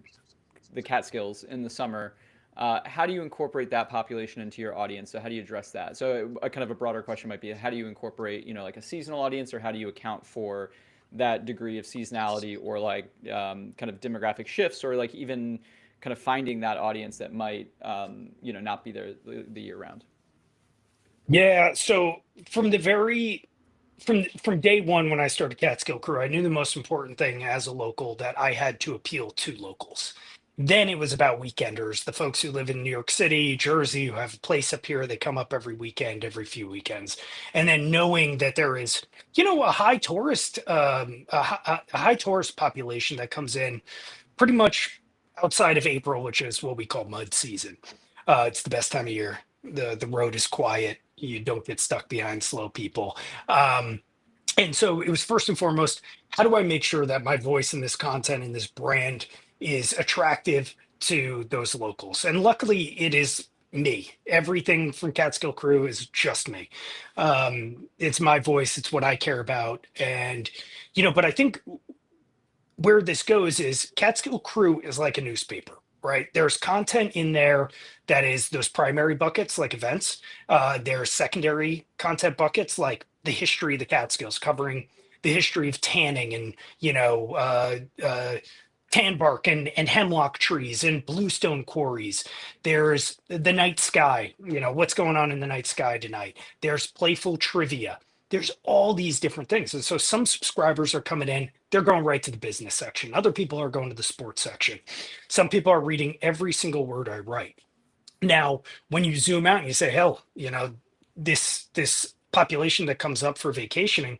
the Catskills in the summer. How do you incorporate that population into your audience? So how do you address that? So a kind of a broader question might be, how do you incorporate, like a seasonal audience, or how do you account for that degree of seasonality, or like kind of demographic shifts, or like even kind of finding that audience that might, not be there the year round? Yeah, so from the very from day one when I started Catskill Crew, I knew the most important thing as a local that I had to appeal to locals. Then it was about weekenders, the folks who live in New York City, Jersey, who have a place up here. They come up every weekend, every few weekends, and then knowing that there is, a a high tourist population that comes in pretty much outside of April, which is what we call mud season. It's the best time of year. The road is quiet. You don't get stuck behind slow people. Um, and so it was first and foremost, how do I make sure that my voice in this content and this brand is attractive to those locals? And luckily, it is me. Everything from Catskill Crew is just me. It's my voice. It's what I care about. And but I think where this goes is Catskill Crew is like a newspaper, right? There's content in there that is those primary buckets like events. There's secondary content buckets like the history of the Catskills, covering the history of tanning and tan bark and hemlock trees and bluestone quarries. There's the night sky, what's going on in the night sky tonight. There's playful trivia. There's all these different things. And so some subscribers are coming in, they're going right to the business section. Other people are going to the sports section. Some people are reading every single word I write. Now, when you zoom out and you say, hell, this population that comes up for vacationing,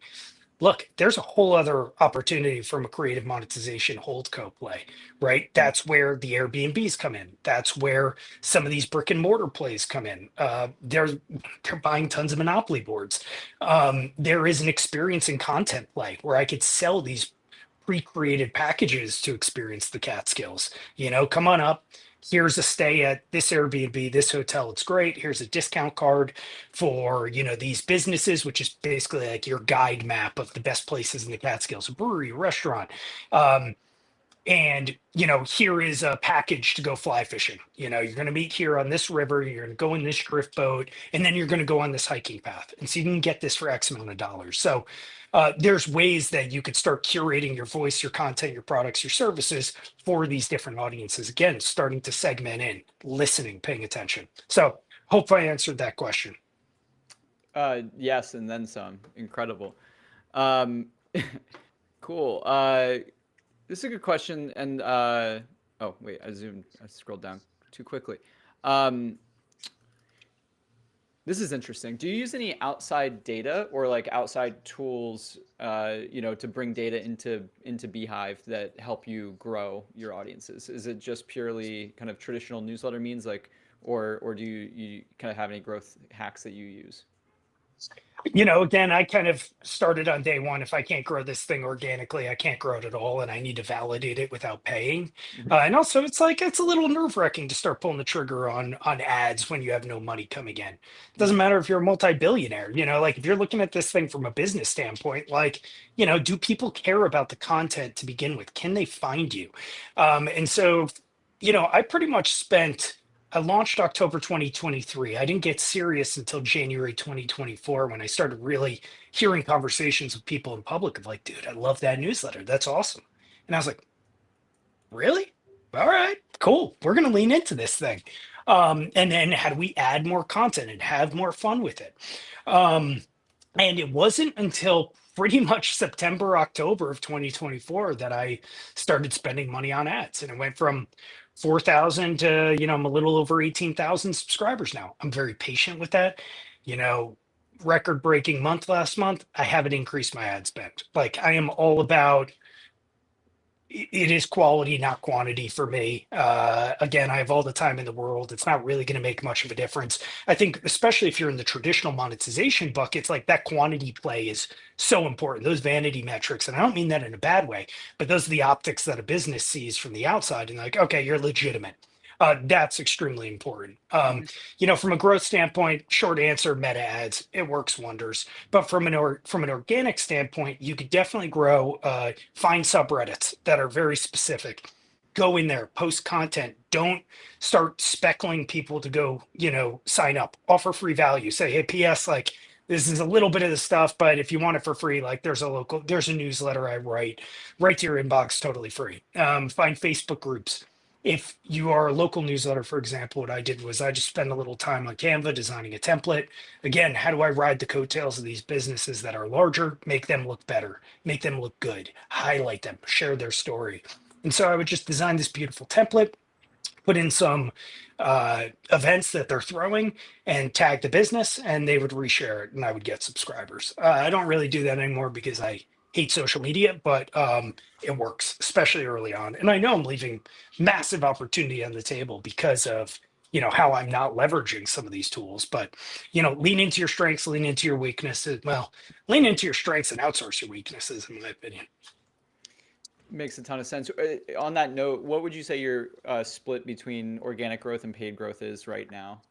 look, there's a whole other opportunity from a creative monetization holdco play, right? That's where the Airbnbs come in. That's where some of these brick and mortar plays come in. They're buying tons of Monopoly boards. There is an experience in content play where I could sell these pre-created packages to experience the Catskills. Come on up. Here's a stay at this Airbnb, this hotel. It's great. Here's a discount card for, these businesses, which is basically like your guide map of the best places in the Catskills, a brewery, a restaurant. And here is a package to go fly fishing. You're going to meet here on this river, you're going to go in this drift boat, and then you're going to go on this hiking path, and so you can get this for X amount of dollars. So there's ways that you could start curating your voice, your content, your products, your services for these different audiences. Again, starting to segment in, listening, paying attention. So hope I answered that question. Yes, and then some. Incredible. Um, cool. This is a good question, and oh wait, I scrolled down too quickly. Um, this is interesting. Do you use any outside data or like outside tools, to bring data into beehiiv that help you grow your audiences? Is it just purely kind of traditional newsletter means, like, or do you kind of have any growth hacks that you use? Again, I kind of started on day one. If I can't grow this thing organically, I can't grow it at all, and I need to validate it without paying. Mhm. And also, it's a little nerve-wracking to start pulling the trigger on ads when you have no money coming in. It doesn't Mhm. matter if you're a multi-billionaire. Like if you're looking at this thing from a business standpoint, like do people care about the content to begin with? Can they find you? And so, I pretty much spent. I launched October 2023. I didn't get serious until January 2024 when I started really hearing conversations with people in public of like, dude, I love that newsletter. That's awesome. And I was like, really? All right, cool. We're going to lean into this thing. And then how do we add more content and have more fun with it? Um, and it wasn't until pretty much September, October of 2024 that I started spending money on ads. And it went from 4,000 to, I'm a little over 18,000 subscribers now. I'm very patient with that. You know, Record breaking month last month, I haven't increased my ad spend. Like I am all about it is quality, not quantity for me. Again, I have all the time in the world. It's not really going to make much of a difference. I think, especially if you're in the traditional monetization buckets, like that quantity play is so important. Those vanity metrics, and I don't mean that in a bad way, but those are the optics that a business sees from the outside and like, okay, you're legitimate. That's extremely important. Mhm. From a growth standpoint, short answer, meta ads, it works wonders. But from an organic standpoint, you could definitely grow. Find subreddits that are very specific. Go in there, post content. Don't start speckling people to go, sign up. Offer free value. Say, hey, PS, like this is a little bit of the stuff, but if you want it for free, like there's a newsletter I write right to your inbox, totally free. Find Facebook groups. If you are a local newsletter, for example, what I did was I just spent a little time on Canva designing a template. Again, how do I ride the coattails of these businesses that are larger, make them look better, make them look good, highlight them, share their story? And so I would just design this beautiful template, put in some events that they're throwing and tag the business, and they would reshare it and I would get subscribers. I don't really do that anymore because I hate social media, but it works, especially early on. And I know I'm leaving massive opportunity on the table because of how I'm not leveraging some of these tools. But lean into your strengths, lean into your weaknesses. Well, lean into your strengths and outsource your weaknesses, in my opinion. Makes a ton of sense. On that note, what would you say your split between organic growth and paid growth is right now?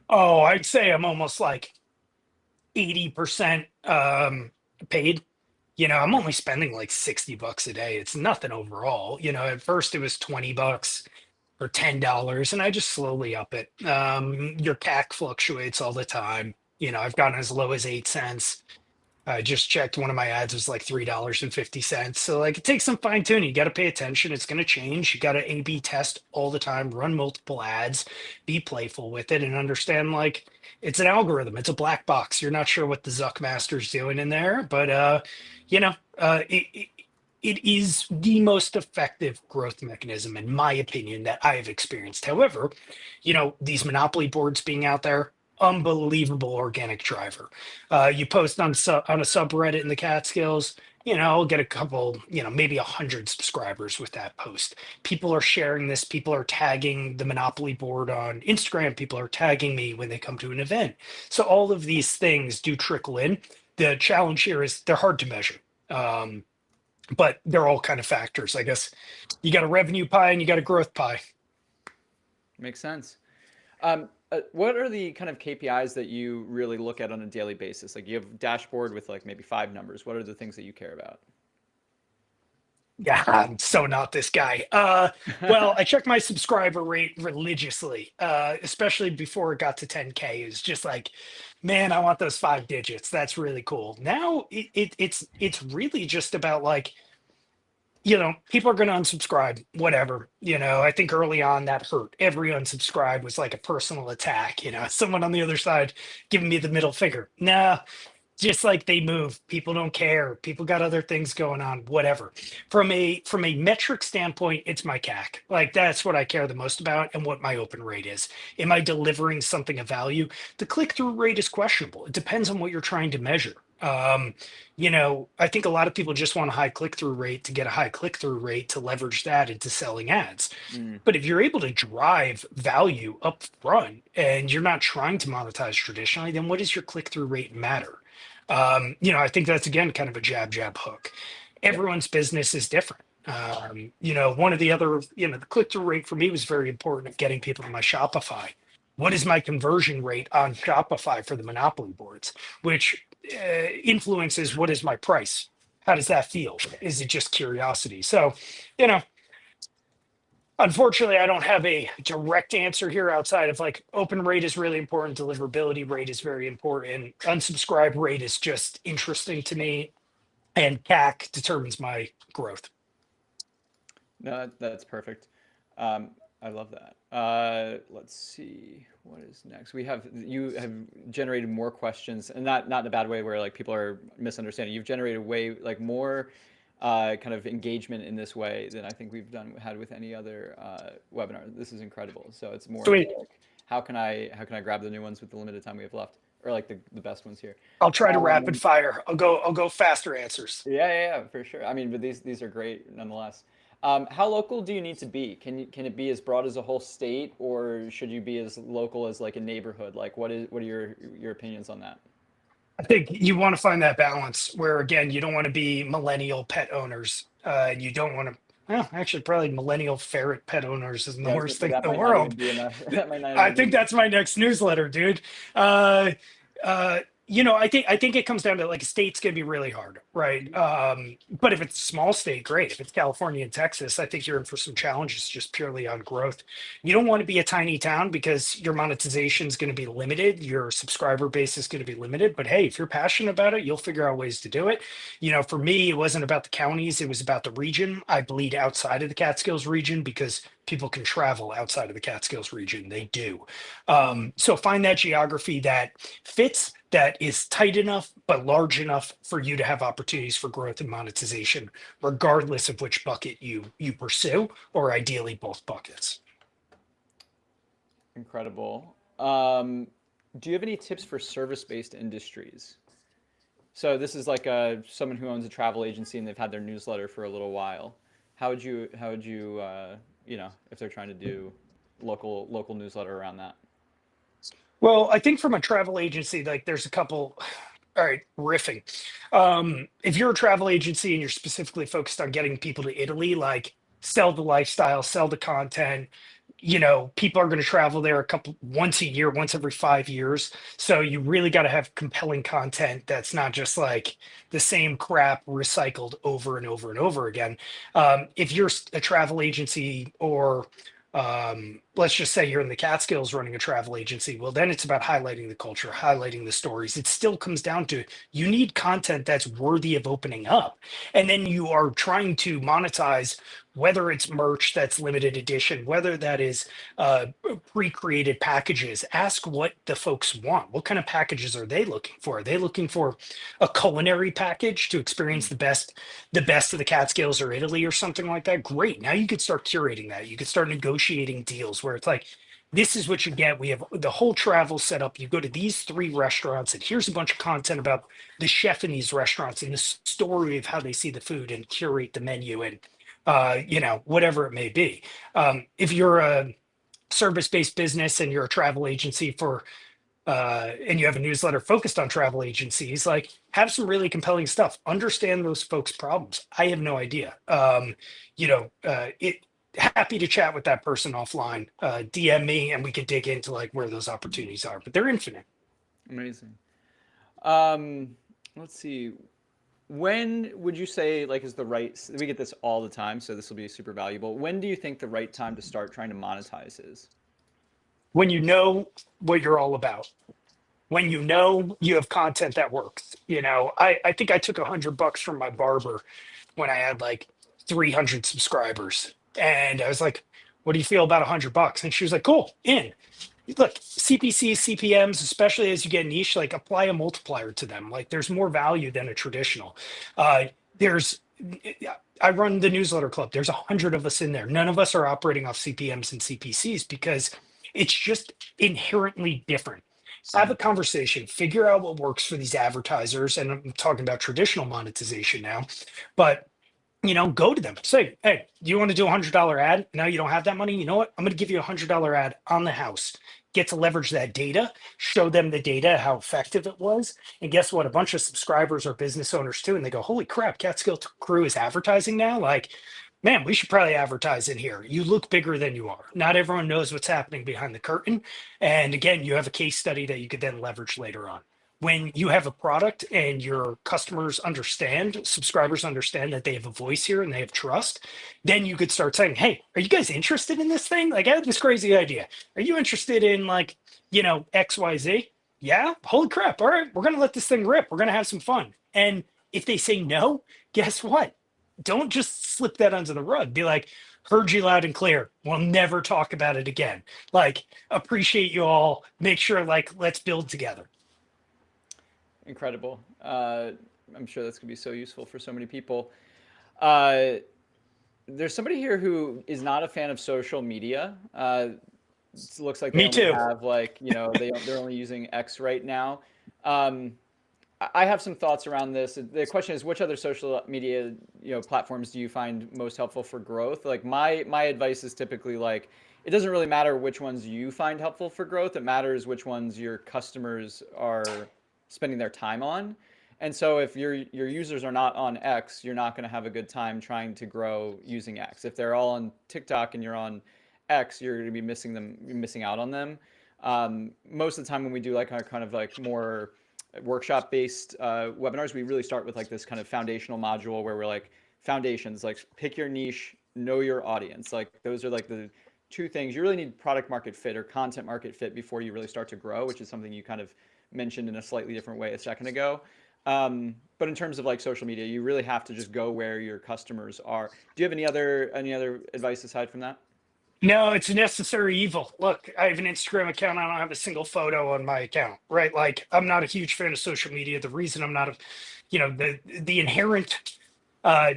Oh, I'd say I'm almost like 80% paid. I'm only spending like $60 a day. It's nothing overall. At first it was $20 or $10, and I just slowly up it. Your CAC fluctuates all the time. I've gotten as low as 8 cents. I just checked one of my ads was like $3.50. So like it takes some fine tuning. You got to pay attention. It's going to change. You got to A/B test all the time, run multiple ads, be playful with it, and understand like it's an algorithm. It's a black box. You're not sure what the Zuck master's doing in there, but you know, it is the most effective growth mechanism, in my opinion, that I have experienced. However, these monopoly boards being out there, unbelievable organic driver. You post on a subreddit in the Catskills, get a couple, maybe 100 subscribers with that post. People are sharing this. People are tagging the Monopoly board on Instagram. People are tagging me when they come to an event. So all of these things do trickle in. The challenge here is they're hard to measure. Um, but they're all kind of factors. I guess you got a revenue pie and you got a growth pie. Makes sense. What are the kind of KPIs that you really look at on a daily basis? Like you have a dashboard with like maybe 5 numbers. What are the things that you care about? Yeah, I'm so not this guy. Well, I check my subscriber rate religiously, especially before it got to 10K. It's just like, man, I want those 5 digits. That's really cool. Now it's really just about like, people are going to unsubscribe, whatever. I think early on that hurt. Every unsubscribe was like a personal attack. Someone on the other side giving me the middle finger. Nah, just like they move, people don't care, people got other things going on, whatever. From a metric standpoint, it's my CAC. Like that's what I care the most about and what my open rate is. Am I delivering something of value? The click-through rate is questionable. It depends on what you're trying to measure. I think a lot of people just want a high click-through rate to get a high click-through rate to leverage that into selling ads. Mm, But if you're able to drive value up front and you're not trying to monetize traditionally, then what does your click-through rate matter? I think that's again kind of a jab, jab, hook. yeah. Everyone's business is different. One of the other, the click-through rate for me was very important of getting people to my Shopify. What is my conversion rate on Shopify for the monopoly boards, which influences what is my price? How does that feel? Is it just curiosity? So, you know, unfortunately, I don't have a direct answer here outside of like open rate is really important, deliverability rate is very important, unsubscribe rate is just interesting to me, and CAC determines my growth. No, that's perfect. I love that. Let's see what is next. You have generated more questions, and not in a bad way where like people are misunderstanding. You've generated way like more kind of engagement in this way than I think we've had with any other webinar. This is incredible. So it's more of Sweet. like how can I grab the new ones with the limited time we have left? or like the best ones here. I'll try to rapid Um, fire. I'll go faster answers. yeah, for sure. I mean, but these are great nonetheless. How local do you need to be? Can it be as broad as a whole state, or should you be as local as like a neighborhood? Like, what are your opinions on that? I think you want to find that balance where, again, you don't want to be millennial pet owners. And you don't want to, well, actually, probably millennial ferret pet owners isn't the Yeah, I was gonna worst say thing that in the might not even world. be enough. That might not I even be think enough. that's my next newsletter, dude. Uh, I think it comes down to, like, a state's gonna be really hard, right? But if it's a small state, great. If it's California and Texas, I think you're in for some challenges just purely on growth. You don't want to be a tiny town because your monetization is going to be limited, your subscriber base is going to be limited. But hey, if you're passionate about it, you'll figure out ways to do it. For me, it wasn't about the counties, it was about the region. I bleed outside of the Catskills region because people can travel outside of the Catskills region. They do. So find that geography that fits, that is tight enough but large enough for you to have opportunities for growth and monetization, regardless of which bucket you pursue, or ideally both buckets. Incredible. Do you have any tips for service-based industries? So this is like someone who owns a travel agency and they've had their newsletter for a little while. How would you if they're trying to do local newsletter around that? Well, I think from a travel agency, like, there's a couple. All right, riffing. If you're a travel agency and you're specifically focused on getting people to Italy, like, sell the lifestyle, sell the content. People are going to travel there once a year, once every 5 years. So you really got to have compelling content that's not just like the same crap recycled over and over and over again. If you're a travel agency, or let's just say you're in the Catskills running a travel agency, well, then it's about highlighting the culture, highlighting the stories. It still comes down to, you need content that's worthy of opening up. And then you are trying to monetize, whether it's merch that's limited edition, whether that is pre-created packages. Ask what the folks want. What kind of packages are they looking for? Are they looking for a culinary package to experience the best of the Catskills or Italy or something like that? Great. Now you could start curating that. You could start negotiating deals where it's like, this is what you get. We have the whole travel set up. You go to these three restaurants, and here's a bunch of content about the chef in these restaurants and the story of how they see the food, and curate the menu, and whatever it may be. If you're a service-based business and you're a travel agency and you have a newsletter focused on travel agencies, like, have some really compelling stuff. Understand those folks' problems. I have no idea. It Happy to chat with that person offline. DM me and we could dig into, like, where those opportunities are, but they're infinite. Amazing. Um, let's see. When would you say, like, is the right, we get this all the time, so this will be super valuable. When do you think the right time to start trying to monetize is? When you know what you're all about, when you know you have content that works. I think I took $100 from my barber when I had like 300 subscribers. And I was like, what do you feel about $100? And she was like, cool, in. Look, CPCs, CPMs, especially as you get niche, like, apply a multiplier to them. Like, there's more value than a traditional. There's, I run the newsletter club. There's 100 of us in there. None of us are operating off CPMs and CPCs because it's just inherently different. Have a conversation, figure out what works for these advertisers. And I'm talking about traditional monetization now, but go to them, say, hey, do you want to do $100 ad? Now you don't have that money. You know what? I'm going to give you $100 ad on the house. Get to leverage that data, show them the data, how effective it was. And guess what? A bunch of subscribers are business owners too. And they go, holy crap, Catskill Crew is advertising now. Like, man, we should probably advertise in here. You look bigger than you are. Not everyone knows what's happening behind the curtain. And again, you have a case study that you could then leverage later on. When you have a product and your customers understand, subscribers understand that they have a voice here and they have trust, then you could start saying, hey, are you guys interested in this thing? Like, I have this crazy idea. Are you interested in, like, XYZ? Yeah. Holy crap. All right. We're going to let this thing rip. We're going to have some fun. And if they say no, guess what? Don't just slip that under the rug. Be like, heard you loud and clear. We'll never talk about it again. Like, appreciate you all. Make sure, like, let's build together. Incredible. I'm sure that's going to be so useful for so many people. Uh, there's somebody here who is not a fan of social media. It looks like they Me only too. have, like, they're only using X right now. Um, I have some thoughts around this. The question is, which other social media, platforms do you find most helpful for growth? Like my advice is typically like, it doesn't really matter which ones you find helpful for growth. It matters which ones your customers are spending their time on. And so if your users are not on X, you're not going to have a good time trying to grow using X. If they're all on TikTok and you're on X, you're going to be missing out on them. Most of the time when we do like our kind of like more workshop based webinars, we really start with like this kind of foundational module where we're like, foundations, like pick your niche, know your audience. Like those are like the two things. You really need product market fit or content market fit before you really start to grow, which is something you kind of mentioned in a slightly different way a second ago. But in terms of like social media, you really have to just go where your customers are. Do you have any other advice aside from that? No, it's a necessary evil. Look, I have an Instagram account. I don't have a single photo on my account, right? Like, I'm not a huge fan of social media. The reason I'm not a, the inherent uh,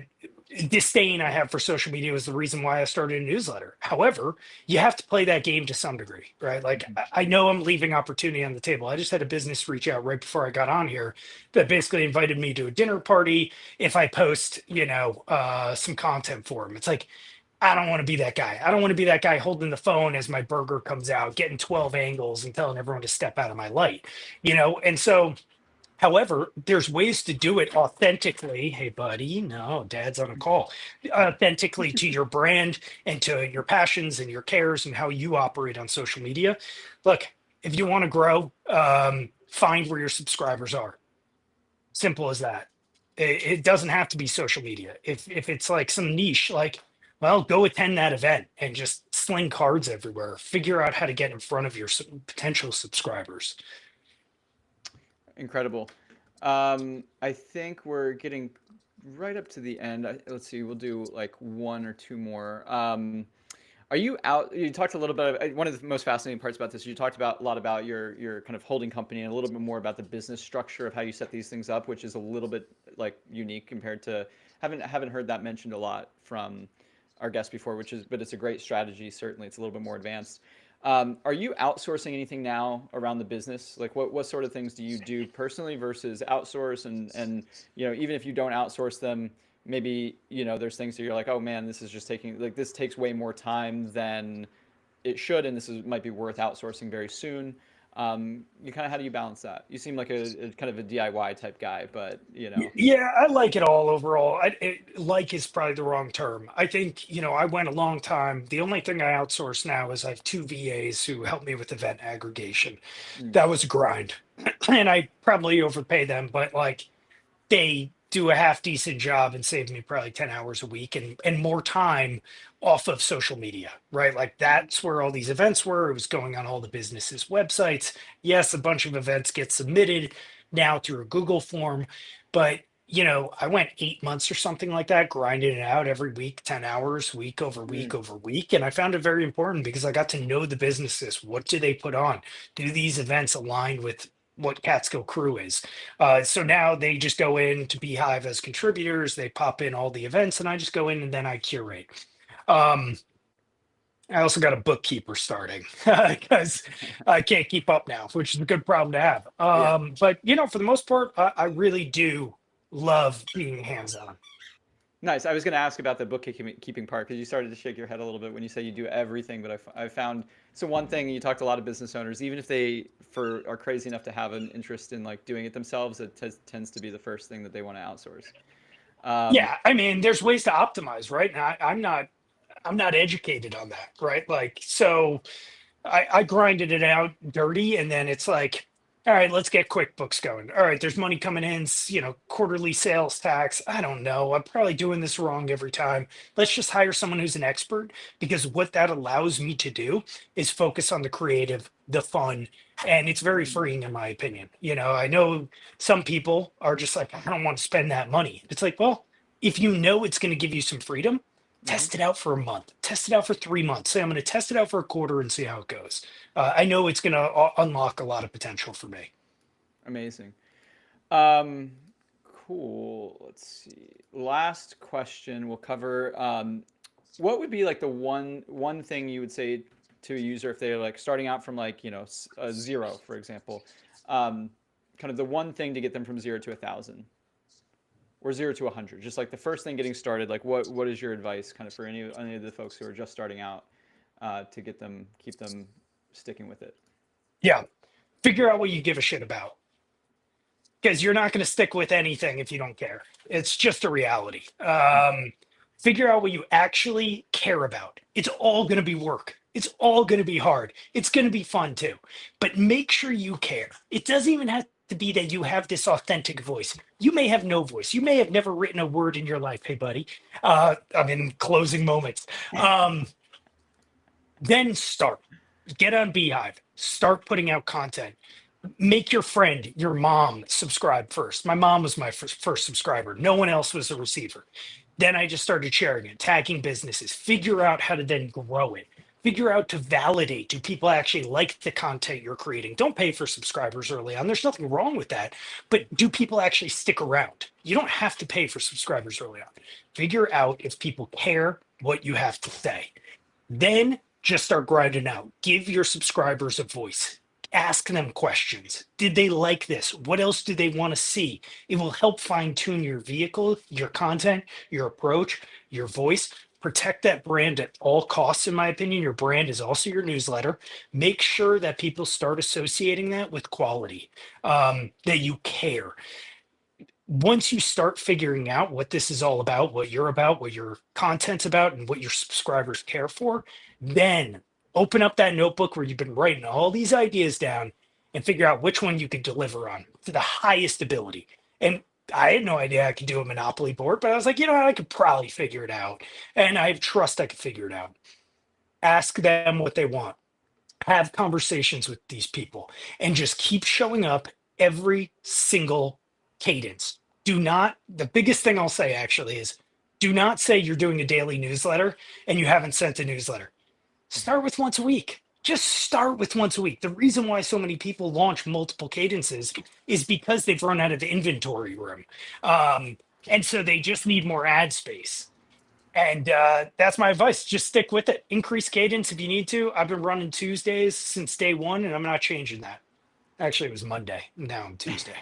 disdain I have for social media was the reason why I started a newsletter. However, you have to play that game to some degree, right? Like, I know I'm leaving opportunity on the table. I just had a business reach out right before I got on here that basically invited me to a dinner party if I post, some content for them. It's like, I don't want to be that guy. I don't want to be that guy holding the phone as my burger comes out, getting 12 angles and telling everyone to step out of my light, And so, however, there's ways to do it authentically. Hey, buddy, no, dad's on a call. Authentically to your brand and to your passions and your cares and how you operate on social media. Look, if you want to grow, find where your subscribers are. Simple as that. It doesn't have to be social media. If it's like some niche, like, well, go attend that event and just sling cards everywhere. Figure out how to get in front of your potential subscribers. Incredible. I think we're getting right up to the end. Let's see, we'll do like one or two more. Are you out? You talked a little bit. One of the most fascinating parts about this, you talked about a lot about your kind of holding company and a little bit more about the business structure of how you set these things up, which is a little bit like unique compared to haven't heard that mentioned a lot from our guest before, which is but it's a great strategy. Certainly, it's a little bit more advanced. Are you outsourcing anything now around the business? Like what sort of things do you do personally versus outsource? And even if you don't outsource them, maybe there's things that you're like, oh man, this is just taking like this takes way more time than it should, and might be worth outsourcing very soon. You kind of how do you balance that? You seem like a kind of a DIY type guy, but Yeah, I like it all overall. Like is probably the wrong term. I think, I went a long time. The only thing I outsource now is I have two VAs who help me with event aggregation. mm, That was a grind. And I probably overpay them, but like they do a half decent job and save me probably 10 hours a week and more time off of social media, right? Like that's where all these events were. It was going on all the businesses' websites. Yes, a bunch of events get submitted now through a Google form, but I went 8 months or something like that, grinding it out every week, 10 hours, week over week mm, over week. And I found it very important because I got to know the businesses. What do they put on? Do these events align with what Catskill Crew is? So now they just go in to Beehive as contributors. They pop in all the events, and I just go in and then I curate. Um, I also got a bookkeeper starting because I can't keep up now, which is a good problem to have. yeah. But for the most part, I really do love being hands-on. Nice. I was going to ask about the bookkeeping part because you started to shake your head a little bit when you say you do everything. But I found so one thing you talk to a lot of business owners, even if they are crazy enough to have an interest in like doing it themselves, it tends to be the first thing that they want to outsource. Um, Yeah, I mean, there's ways to optimize, right? And I'm not educated on that, right? Like, so I grinded it out dirty, and then it's like, all right, let's get QuickBooks going. All right, there's money coming in, quarterly sales tax. I don't know. I'm probably doing this wrong every time. Let's just hire someone who's an expert because what that allows me to do is focus on the creative, the fun, and it's very mm, freeing in my opinion. I know some people are just like, I don't want to spend that money. It's like, well, if you know it's going to give you some freedom, mhm. test it out for a month, test it out for 3 months. Say, I'm going to test it out for a quarter and see how it goes. I know it's going to unlock a lot of potential for me. Amazing. Um, cool. Let's see. Last question we'll cover. What would be like the one thing you would say to a user if they're like starting out from like a zero, for example? Um, kind of the one thing to get them from 0 to 1,000 or 0 to 100, just like the first thing getting started. Like what is your advice kind of for any of the folks who are just starting out to get them, keep them sticking with it? Yeah. Figure out what you give a shit about, because you're not going to stick with anything if you don't care. It's just a reality. Figure out what you actually care about. It's all going to be work. It's all going to be hard. It's going to be fun too. But make sure you care. It doesn't even have to be that you have this authentic voice. You may have no voice. You may have never written a word in your life. Hey, buddy. I'm in closing moments. Then start. Get on Beehive. Start putting out content. Make your friend, your mom, subscribe first. My mom was my first subscriber. No one else was a receiver. Then I just started sharing it, tagging businesses, figure out how to then grow it, figure out to validate. Do people actually like the content you're creating? Don't pay for subscribers early on. There's nothing wrong with that. But do people actually stick around? You don't have to pay for subscribers early on. Figure out if people care what you have to say. Then just start grinding out. Give your subscribers a voice. Ask them questions. Did they like this? What else do they want to see? It will help fine tune your vehicle, your content, your approach, your voice. Protect that brand at all costs, in my opinion. Your brand is also your newsletter. Make sure that people start associating that with quality, that you care. Once you start figuring out what this is all about, what your content's about, and what your subscribers care for, then open up that notebook where you've been writing all these ideas down and figure out which one you could deliver on to the highest ability. And I had no idea I could do a Monopoly board, but I was like, you know, I could probably figure it out. And I have trust I could figure it out. Ask them what they want, have conversations with these people, and just keep showing up every single cadence. Do not, the biggest thing I'll say actually is, do not say you're doing a daily newsletter and you haven't sent a newsletter. Start with once a week. Just start with once a week. The reason why so many people launch multiple cadences is because they've run out of inventory room. Um, and so they just need more ad space. And that's my advice. Just stick with it. Increase cadence if you need to. I've been running Tuesdays since day one, and I'm not changing that. Actually, it was Monday. Now I'm Tuesday.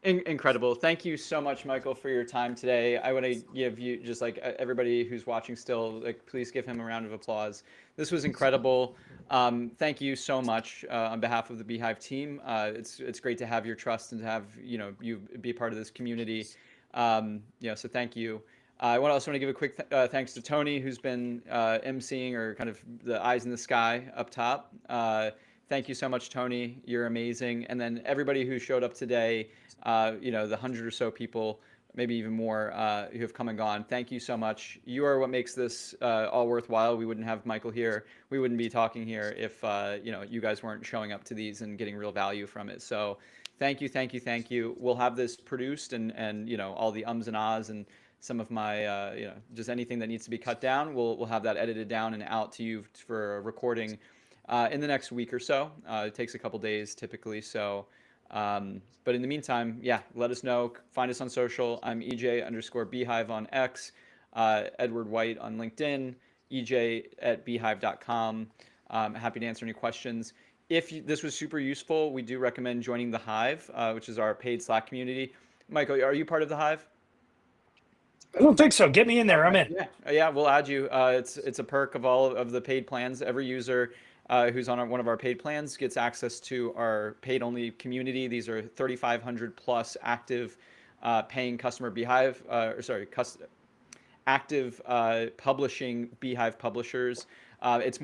Incredible. Thank you so much, Michael, for your time today. I want to give you, just like everybody who's watching still, like, please give him a round of applause. This was incredible. Thank you so much on behalf of the beehiiv team. It's great to have your trust and to have, you know, you be part of this community. So thank you. I also want to give a quick thanks to Tony, who's been emceeing, or kind of the eyes in the sky up top. Thank you so much, Tony. You're amazing. And then everybody who showed up today, the 100 or so people, maybe even more, who have come and gone. Thank you so much. You are what makes this all worthwhile. We wouldn't have Michael here. We wouldn't be talking here if you guys weren't showing up to these and getting real value from it. So thank you, thank you, thank you. We'll have this produced, and all the ums and ahs and some of my just anything that needs to be cut down. We'll have that edited down and out to you for recording in the next week or so. It takes a couple days typically. So, but in the meantime, yeah, let us know. Find us on social. I'm EJ_beehiiv on X, Edward White on LinkedIn, EJ@beehiiv.com. Happy to answer any questions. If this was super useful, we do recommend joining the Hive, which is our paid Slack community. Michael, are you part of the Hive? I don't think so. Get me in there. I'm Okay. in. Yeah, we'll add you. It's a perk of all of the paid plans. Every user who's on one of our paid plans gets access to our paid only community. These are 3,500 plus active paying customer beehiiv, active publishing beehiiv publishers. It's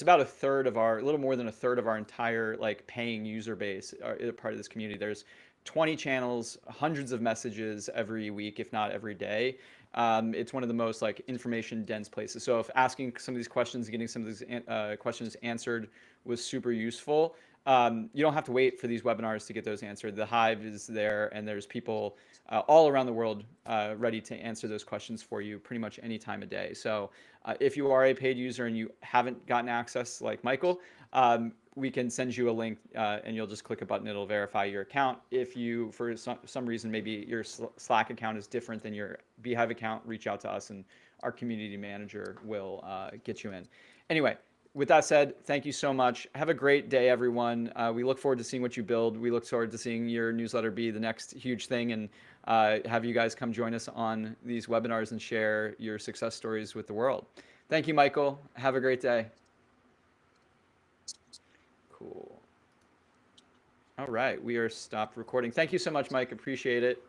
about a little more than a third of our entire like paying user base are part of this community. There's 20 channels, hundreds of messages every week, if not every day. It's one of the most like information dense places. So if asking some of these questions, getting some of these questions answered was super useful, you don't have to wait for these webinars to get those answered. The Hive is there, and there's people all around the world ready to answer those questions for you pretty much any time of day. So if you are a paid user and you haven't gotten access like Michael, we can send you a link and you'll just click a button. It'll verify your account. If you, for some reason, maybe your Slack account is different than your beehiiv account, reach out to us and our community manager will get you in. Anyway, with that said, thank you so much. Have a great day, everyone. We look forward to seeing what you build. We look forward to seeing your newsletter be the next huge thing, and have you guys come join us on these webinars and share your success stories with the world. Thank you, Michael. Have a great day. Cool. All right, we are stopped recording. Thank you so much, Mike. Appreciate it.